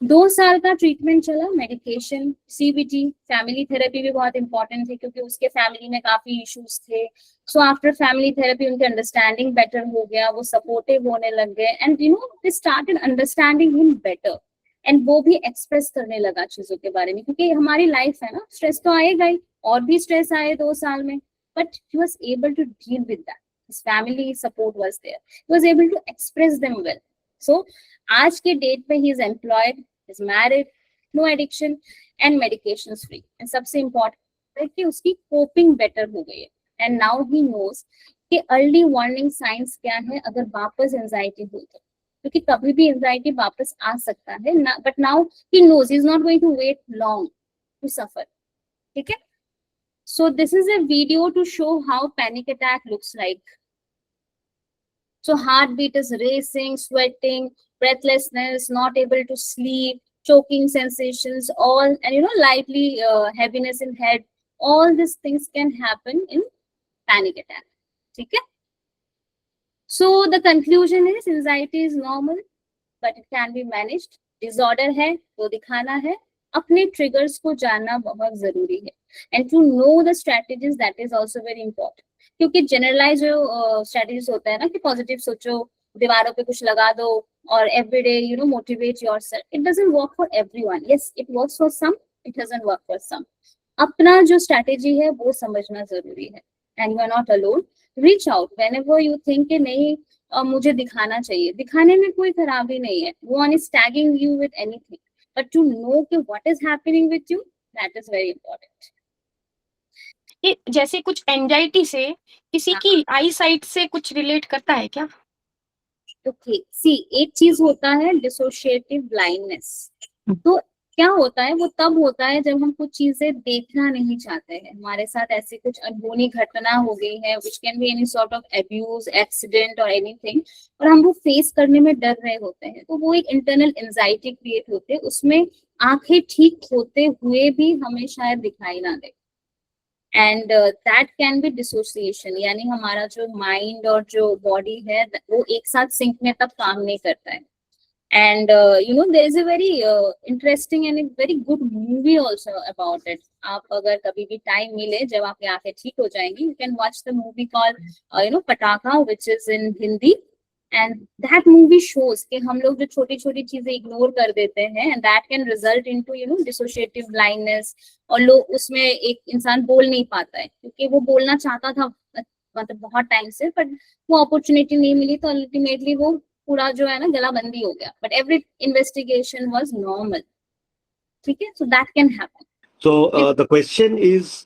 2 साल का ट्रीटमेंट चला, मेडिकेशन, सीबीटी, फैमिली थेरेपी भी बहुत इंपॉर्टेंट है क्योंकि उसके फैमिली में काफी इश्यूज थे। सो आफ्टर फैमिली थेरेपी उनकी अंडरस्टैंडिंग बेटर हो गया, वो सपोर्टिव होने लग गए, and they started understanding him better, and वो भी एक्सप्रेस करने लगा चीजों के बारे में, क्योंकि हमारी लाइफ है ना, स्ट्रेस तो आएगा ही, और भी स्ट्रेस आए 2 साल में, but he was able to deal with that, his family support was there, he was able to express them well. So आज के डेट पे he is employed, is married, no addiction and medications free, and सबसे important है कि उसकी coping better हो गई है, and now he knows कि early warning signs क्या है अगर वापस anxiety हो तो, क्योंकि कभी भी anxiety वापस आ सकता है ना, but now he knows he is not going to wait long to suffer, ठीक है। So this is a video to show how panic attack looks like. So heartbeat is racing, sweating, breathlessness, not able to sleep, choking sensations, all, and lightly heaviness in head. All these things can happen in panic attack. Okay? So the conclusion is anxiety is normal, but it can be managed. Disorder है तो दिखाना है, अपने triggers को जानना बहुत जरूरी है, and to know the strategies, that is also very important. क्योंकि जनरलाइज जो स्ट्रेटजीज होता है ना कि पॉजिटिव सोचो, दीवारों पे कुछ लगा दो, or every day, motivate yourself. It doesn't work for everyone. Yes, it works for some, it doesn't work for some. अपना जो strategy है वो समझना जरूरी है. And you are not alone. Reach out whenever you think कि नहीं मुझे दिखाना चाहिए. दिखाने में कोई खराबी नहीं है. No one is tagging you with anything. But to know कि what is happening with you, that is very important. ये जैसे कुछ एंजाइटी से किसी की आई साइट से कुछ रिलेट करता है क्या? ओके, सी एक चीज होता है डिसोशिएटिव ब्लाइंडनेस. तो क्या होता है, वो तब होता है जब हम कुछ चीजें देखना नहीं चाहते हैं. हमारे साथ ऐसी कुछ अनहोनी घटना हो गई है, which can be any sort of abuse, accident or anything, और हम वो फेस करने में डर रहे होते हैं. तो वो एक इंटरनल एंजाइटी क्रिएट होते हैं. उसमें आंखें ठीक होते हुए भी हमें शायद दिखाई ना दे. And that can be dissociation, यानी हमारा जो माइंड और जो बॉडी है वो एक साथ सिंक में तब काम नहीं करता है. And there is a very interesting and a very good movie also about it. आप अगर कभी भी टाइम मिले, जब आपकी आंखें ठीक हो जाएंगी, you can watch the movie called पटाखा, which is in Hindi. And that movie shows कि हम लोग जो छोटी छोटी चीजें इग्नोर कर देते हैं, and that can result into dissociative blindness. और लोग उसमें एक इंसान बोल नहीं पाता है क्योंकि वो बोलना चाहता था मतलब बहुत टाइम से, बट वो अपॉर्चुनिटी नहीं मिली, तो अल्टीमेटली वो पूरा जो है ना गला बंदी हो गया. But every investigation was normal. ठीक है, so that can happen. So the question is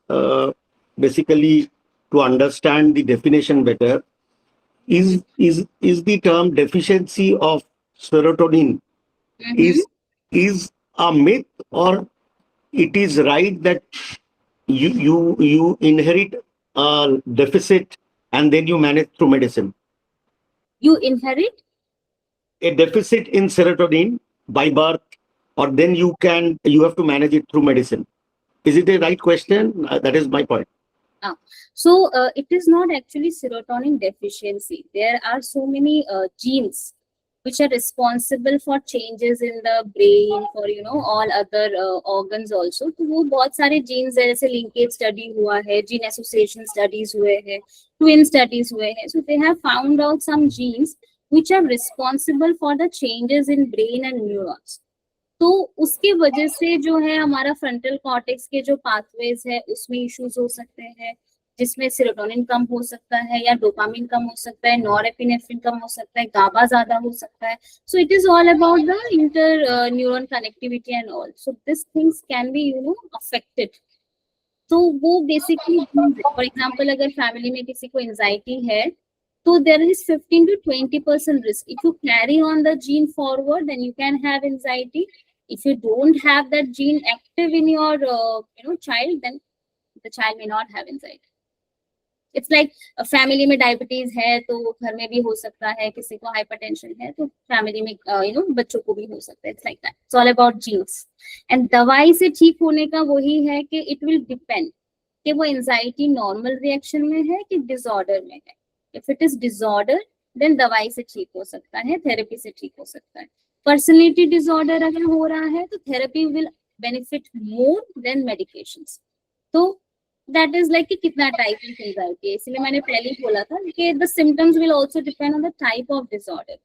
basically to understand the definition better. Is the term deficiency of serotonin is a myth, or it is right that you inherit a deficit and then you manage through medicine? You inherit A deficit in serotonin by birth, or then you have to manage it through medicine. Is it a right question? That is my point. So it is not actually serotonin deficiency. There are so many genes which are responsible for changes in the brain, for all other organs also. तो वो बहुत सारे genes है, जैसे linkage study हुआ है, gene association studies हुए हैं, twin studies हुए हैं. So they have found out some genes which are responsible for the changes in brain and neurons. तो उसके वजह से जो है हमारा फ्रंटल कॉर्टेक्स के जो पाथवेज है उसमें इश्यूज हो सकते हैं, जिसमें सेरोटोनिन कम हो सकता है या डोपामिन कम हो सकता है, नॉरएपिनेफ्रिन कम हो सकता है, गाबा ज्यादा हो सकता है. So it is all about the inter neuron connectivity and all. So this things can be affected. तो वो बेसिकली, फॉर एग्जाम्पल अगर फैमिली में किसी को एंजाइटी है, so there is 15 to 20% risk. If you carry on the gene forward, then you can have anxiety. If you don't have that gene active in your child, then the child may not have anxiety. It's like a family में diabetes है तो घर में भी हो सकता है, किसी को hypertension है तो family में बच्चों को भी हो सकता है. It's like that. It's all about genes. And दवाई से ठीक होने का वही है कि it will depend कि वो anxiety normal reaction में है कि disorder में है. If it is disorder, then दवाई से ठीक हो सकता है, थेरेपी से ठीक हो सकता है. पर्सनैलिटी डिसऑर्डर अगर हो रहा है तो therapy will benefit more than medications. तो दैट इज लाइक कि कितना टाइप ऑफ एंजाइटी है, इसलिए मैंने पहले ही बोला था कि the symptoms will also depend on the type of disorder.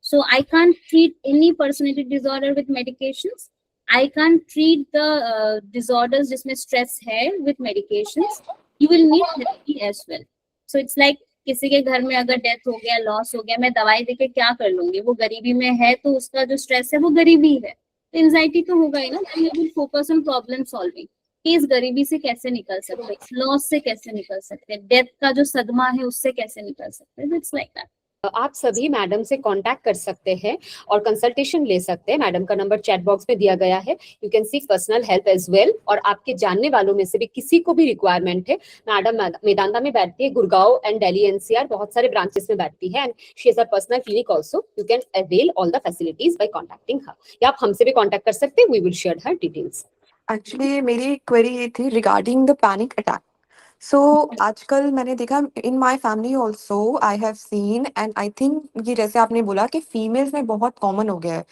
So I can't treat any personality disorder with medications. I can't treat the disorders जिसमें स्ट्रेस है with medications. You will need therapy as well. So it's like किसी के घर में अगर डेथ हो गया, लॉस हो गया, मैं दवाई देके क्या कर लूंगी? वो गरीबी में है तो उसका जो स्ट्रेस है वो गरीबी है, तो एंजाइटी तो होगा ही ना. तो you will focus on problem solving कि इस गरीबी से कैसे निकल सकते हैं, इस लॉस से कैसे निकल सकते हैं, डेथ का जो सदमा है उससे कैसे निकल सकते हैं. It's like that. आप सभी मैडम से कांटेक्ट कर सकते हैं और कंसल्टेशन ले सकते हैं. मैडम का नंबर चैट बॉक्स में दिया गया है. You can seek personal help as well. और आपके जानने वालों में से भी किसी को भी रिक्वायरमेंट है, मैडम मेदांता में बैठती है, गुड़गांव एंड दिल्ली एनसीआर बहुत सारे ब्रांचेस में बैठती है, and she is a personal clinic also. You can avail all the facilities by contacting her, या आप हमसे भी कॉन्टैक्ट कर सकते हैं. We will share her details. Actually मेरी क्वेरी ये थी regarding the panic attack. So आजकल मैंने देखा in my family also I have seen, and I think ये जैसे आपने बोला कि फीमेल्स में बहुत कॉमन हो गया है.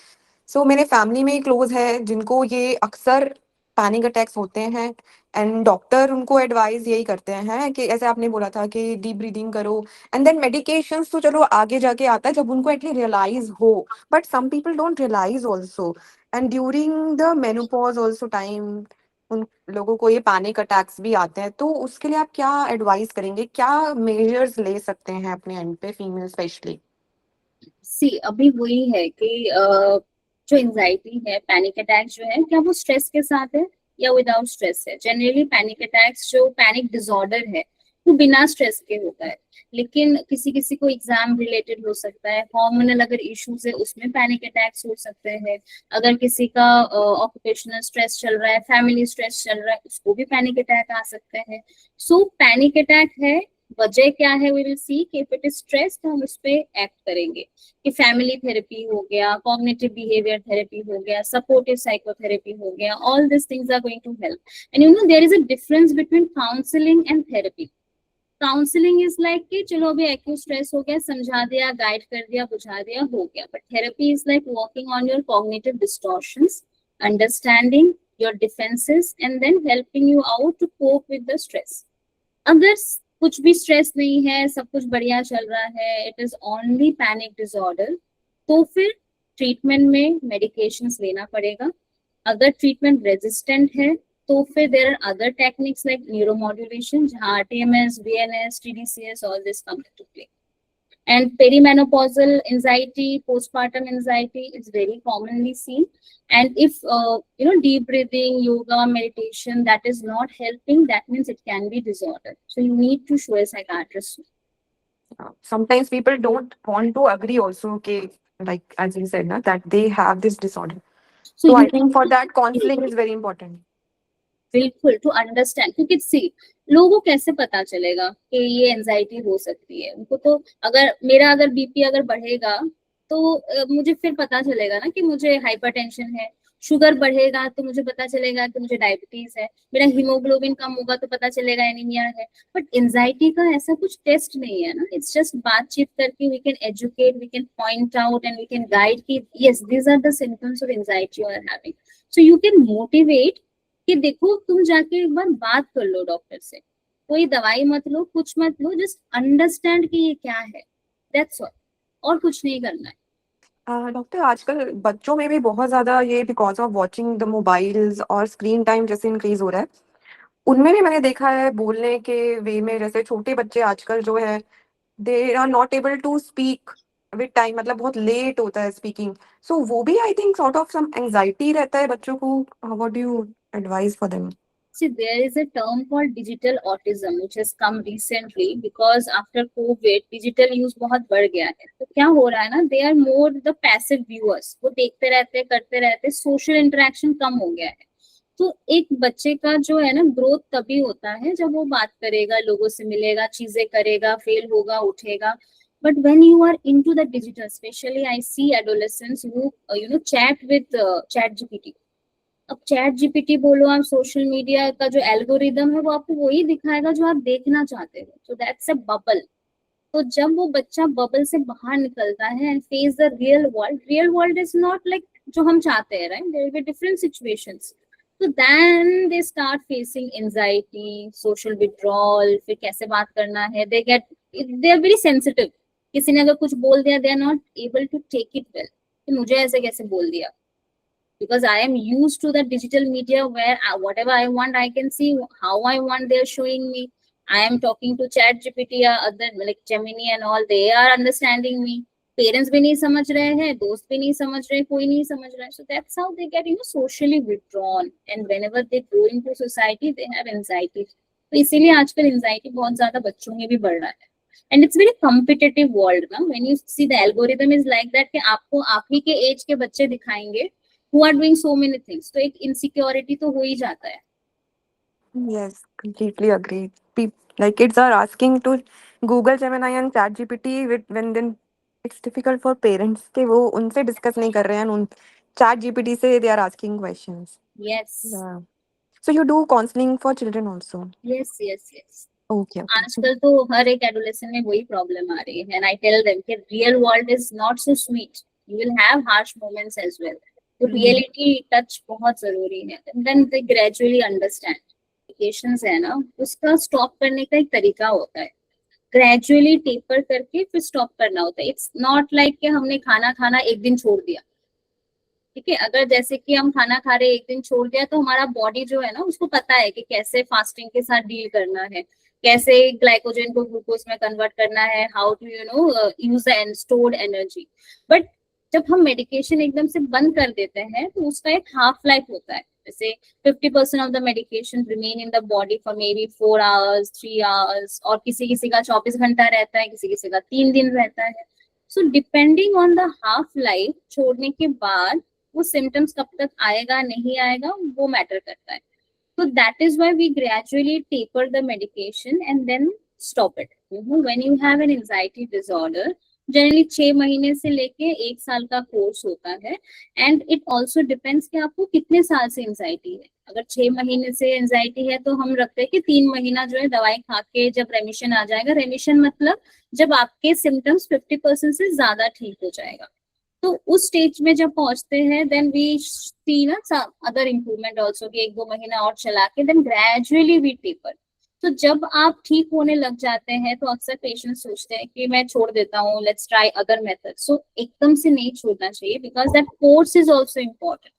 सो मेरे फैमिली में क्लोज है जिनको ये अक्सर पैनिक अटैक्स होते हैं, एंड डॉक्टर उनको एडवाइस यही करते हैं कि ऐसे आपने बोला था कि डीप ब्रीदिंग करो, एंड देन मेडिकेशंस तो चलो आगे जाके आता है जब उनको एक्चुअली रियलाइज हो, but some people don't realise also, and during the menopause also time उन लोगों को ये पैनिक अटैक्स भी आते हैं, तो उसके लिए आप क्या एडवाइस करेंगे, क्या मेजर्स ले सकते हैं अपने एंड पे, फीमेल स्पेशली? सी अभी वही है कि जो एंजाइटी है, पैनिक अटैक जो है, क्या वो स्ट्रेस के साथ है या विदाउट स्ट्रेस है? जनरली पैनिक अटैक्स, जो पैनिक डिसऑर्डर है, वो बिना स्ट्रेस के होता है। लेकिन किसी किसी को एग्जाम रिलेटेड हो सकता है, हार्मोनल अगर इश्यूज है उसमें पैनिक अटैक्स हो सकते हैं, अगर किसी का ऑक्यूपेशनल स्ट्रेस चल रहा है, फैमिली स्ट्रेस चल रहा है, उसको भी पैनिक अटैक आ सकते हैं। सो पैनिक अटैक है, वजह क्या है, वी विल सी कि इफ इट इज स्ट्रेस तो हम उस पर एक्ट करेंगे, कि फैमिली थेरेपी हो गया, कॉग्निटिव बिहेवियर थेरेपी हो गया, सपोर्टिव साइकोथेरेपी हो गया, all this things are going to help. And you know there is a difference between counselling and therapy. Counselling is like कि चलो अभी एक्यूट स्ट्रेस हो गया, समझा दिया, गाइड कर दिया, बुझा दिया, हो गया। But therapy is like working on your cognitive distortions, understanding your defences and then helping you out to cope with the stress. अगर कुछ भी स्ट्रेस नहीं है, सब कुछ बढ़िया चल रहा है, it is only panic disorder, तो फिर ट्रीटमेंट में मेडिकेशंस लेना पड़ेगा। अगर ट्रीटमेंट रेजिस्टेंट है तो फिर there are other techniques like neuromodulation, जहाँ RTMS, BNS, TDCS, all this come to play. And perimenopausal anxiety, postpartum anxiety is very commonly seen. And if deep breathing, yoga, meditation, that is not helping, that means it can be disorder. So you need to show a psychiatrist. Sometimes people don't want to agree also, okay, like as you said, na, that they have this disorder. So So I you think for that counseling is very important. बिल्कुल टू अंडरस्टैंड, क्योंकि सी लोगों को कैसे पता चलेगा कि ये एंजाइटी हो सकती है उनको? तो अगर मेरा बीपी अगर बढ़ेगा तो मुझे फिर पता चलेगा ना कि मुझे हाइपरटेंशन है, शुगर बढ़ेगा तो मुझे पता चलेगा कि मुझे डायबिटीज है, मेरा हीमोग्लोबिन कम होगा तो पता चलेगा एनीमिया है। बट एंजाइटी का ऐसा कुछ टेस्ट नहीं है ना, इट्स जस्ट बातचीत करके we can educate, we can point out and we can guide कि yes these are the symptoms of anxiety you are having. So you can motivate कि देखो तुम जाके एक बार बात कर लो डॉक्टर से, कोई दवाई मत लो, कुछ मत लो, जस्ट अंडरस्टैंड कि ये क्या है, दैट्स ऑल, और कुछ नहीं करना है। डॉक्टर आजकल बच्चों में भी बहुत ज्यादा ये because of watching the mobiles और स्क्रीन टाइम जैसे इंक्रीज हो रहा है, उनमें भी मैंने देखा है बोलने के वे में, जैसे छोटे बच्चे आजकल जो है they are not able to speak with time, मतलब बहुत लेट होता है स्पीकिंग, सो वो भी I think sort of some anxiety रहता है बच्चों को, what do you advice for them? See, there is a term called digital autism which has come recently because after COVID digital use बहुत बढ़ गया है। तो क्या हो रहा है ना, they are more the passive viewers, वो देखते रहते, करते रहते, social interaction कम हो गया है। तो एक बच्चे का जो है ना ग्रोथ तभी होता है जब वो बात करेगा, लोगों से मिलेगा, चीजें करेगा, फेल होगा, उठेगा। But when you are into the digital, especially I see adolescents who chat with ChatGPT। अब चैट जीपीटी बोलो, आप सोशल मीडिया का जो एल्गोरिदम है वो आपको वही दिखाएगा जो आप देखना चाहते हो। So that's a bubble. तो जब वो बच्चा बबल से बाहर निकलता है and face the real world is not like जो हम चाहते हैं, right? There will be different situations. तो then they start facing anxiety, social withdrawal, फिर कैसे बात करना है, दे आर वेरी सेंसिटिव। किसी ने अगर कुछ बोल दिया, they are not able to take it well, कि मुझे ऐसे कैसे बोल दिया, because I am used to the digital media where whatever I want, I can see how I want, they're showing me. I am talking to chat GPT or other like Gemini and all, they are understanding me. Parents भी नहीं समझ रहे हैं, दोस्त भी नहीं समझ रहे, कोई नहीं समझ रहा है। So that's how they get socially withdrawn, and whenever they go into society they have anxiety. तो इसीलिए आजकल anxiety बहुत ज्यादा बच्चों में भी बढ़ रहा है। And it's very competitive world ना, when you see the algorithm is like that कि आपको आप ही के एज के बच्चे दिखाएंगे who are doing so many things, तो एक इनसिक्योरिटी तो हो ही जाता है। Yes, completely agree. Like kids are asking to Google Gemini and ChatGPT when then it's difficult for parents कि वो उनसे डिस्कस नहीं कर रहे हैं, उन ChatGPT से they are asking questions. Yes. Yeah. So you do counseling for children also? Yes. Okay. आजकल तो हर एक एडोलेसेंट में वही प्रॉब्लम आ रही है, and I tell them कि real world is not so sweet, you will have harsh moments as well. तो रियलिटी टच बहुत जरूरी है, and then they gradually understand. Medications है ना, उसका स्टॉप करने का एक तरीका होता है, ग्रेजुअली टेपर करके फिर स्टॉप करना होता है। इट्स नॉट लाइक कि हमने खाना खाना एक दिन छोड़ दिया, ठीक है। अगर जैसे कि हम खाना खा रहे एक दिन छोड़ दिया, तो हमारा बॉडी जो है ना, उसको पता है कि कैसे फास्टिंग के साथ डील करना है, कैसे ग्लाइकोजन को ग्लूकोज में कन्वर्ट करना है, how to use the stored energy. But जब हम मेडिकेशन एकदम से बंद कर देते हैं, तो उसका एक हाफ लाइफ होता है। जैसे 50% of the medication remain in the body for may be 4 hours, 3 hours, और किसी किसी का 24 घंटा रहता है, किसी किसी का 3 दिन रहता है। So depending on the half life, छोड़ने के बाद वो सिम्टम्स कब तक आएगा नहीं आएगा, वो मैटर करता है। So that is why we gradually taper the medication and then stop it. When you have an anxiety disorder, generally 6 महीने से लेके 1 साल का कोर्स होता है, and it also depends कि आपको कितने साल से एंजाइटी है। अगर 6 महीने से एंजाइटी है, तो हम रखते हैं कि 3 महीना जो है दवाई खा के जब रेमिशन आ जाएगा, रेमिशन मतलब जब आपके सिम्टम्स 50% से ज्यादा ठीक हो जाएगा, तो उस स्टेज में जब पहुंचते हैं, देन वी सी ना अदर इम्प्रूवमेंट ऑल्सो, कि 1-2 महीना और चला के देन ग्रेजुअली वी टेपर। तो जब आप ठीक होने लग जाते हैं, तो अक्सर पेशेंट सोचते हैं कि मैं छोड़ देता हूँ, लेट्स ट्राई अदर मेथड। सो एकदम से नहीं छोड़ना चाहिए, because that course is also important.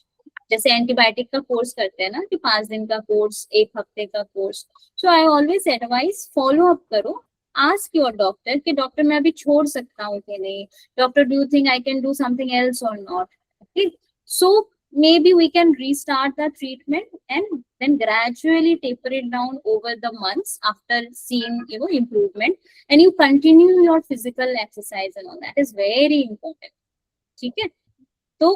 जैसे एंटीबायोटिक का कोर्स करते हैं ना, कि 5 दिन का कोर्स, 1 हफ्ते का course. So I always advise, follow up करो, आस्क योर डॉक्टर कि डॉक्टर मैं अभी छोड़ सकता हूँ कि नहीं, doctor do you think I can do something else और not. Okay, so maybe we can restart the treatment and then gradually taper it down over the months after seeing improvement, and you continue your physical exercise and all that is very important, ठीक है। तो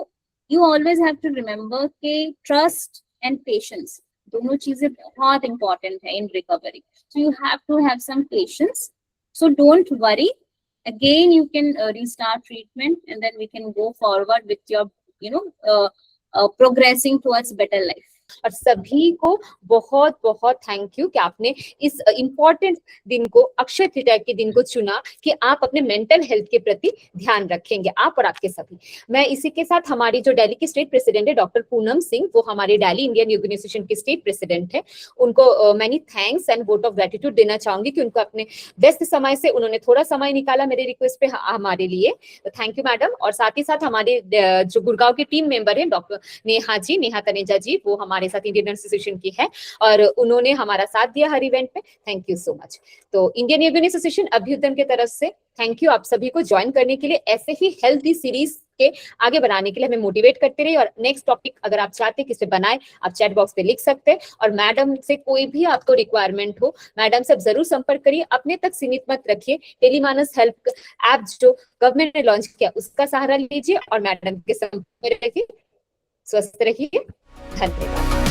you always have to remember कि trust and patience दोनों चीजें बहुत important है in recovery, so you have to have some patience, so don't worry, again you can restart treatment and then we can go forward with your progressing towards better life. और सभी को बहुत बहुत थैंक यू कि आपने इस इम्पोर्टेंट दिन को, अक्षय तृतीया के दिन को चुना कि आप अपने मेंटल हेल्थ के प्रति ध्यान रखेंगे, आप और आपके सभी। मैं इसी के साथ हमारी जो दिल्ली की स्टेट प्रेसिडेंट है डॉक्टर पूनम सिंह, वो हमारे दिल्ली इंडियन योगा एसोसिएशन की स्टेट प्रेसिडेंट है, उनको many thanks and vote of gratitude देना चाहूंगी कि उनको अपने व्यस्त समय से उन्होंने थोड़ा समय निकाला मेरे रिक्वेस्ट पे हमारे लिए, तो थैंक यू मैडम। और साथ ही साथ हमारे जो गुड़गांव के टीम मेंबर है डॉक्टर नेहा तनेजा जी, वो हमारे साथ इंडियन एसोसिएशन की है और उन्होंने हमारा साथ दिया हर इवेंट में, थैंक यू सो मच। तो इंडियन योगा एसोसिएशन अभ्युदय की तरफ से थैंक यू आप सभी को ज्वाइन करने के लिए, ऐसे ही हेल्थी सीरीज के आगे बढ़ाने के लिए हमें मोटिवेट करते रहिए। और नेक्स्ट टॉपिक अगर आप चाहते हैं किसे बनाए, आप चैट बॉक्स पे लिख सकते हैं, और मैडम से कोई भी आपको रिक्वायरमेंट हो, मैडम से आप जरूर संपर्क करिए, अपने तक सीमित मत रखिए। टेलीमानस हेल्प ऐप जो गवर्नमेंट ने लॉन्च किया उसका सहारा लीजिए और मैडम के संपर्क में रहिए। स्वस्थ रहिए, धन्यवाद।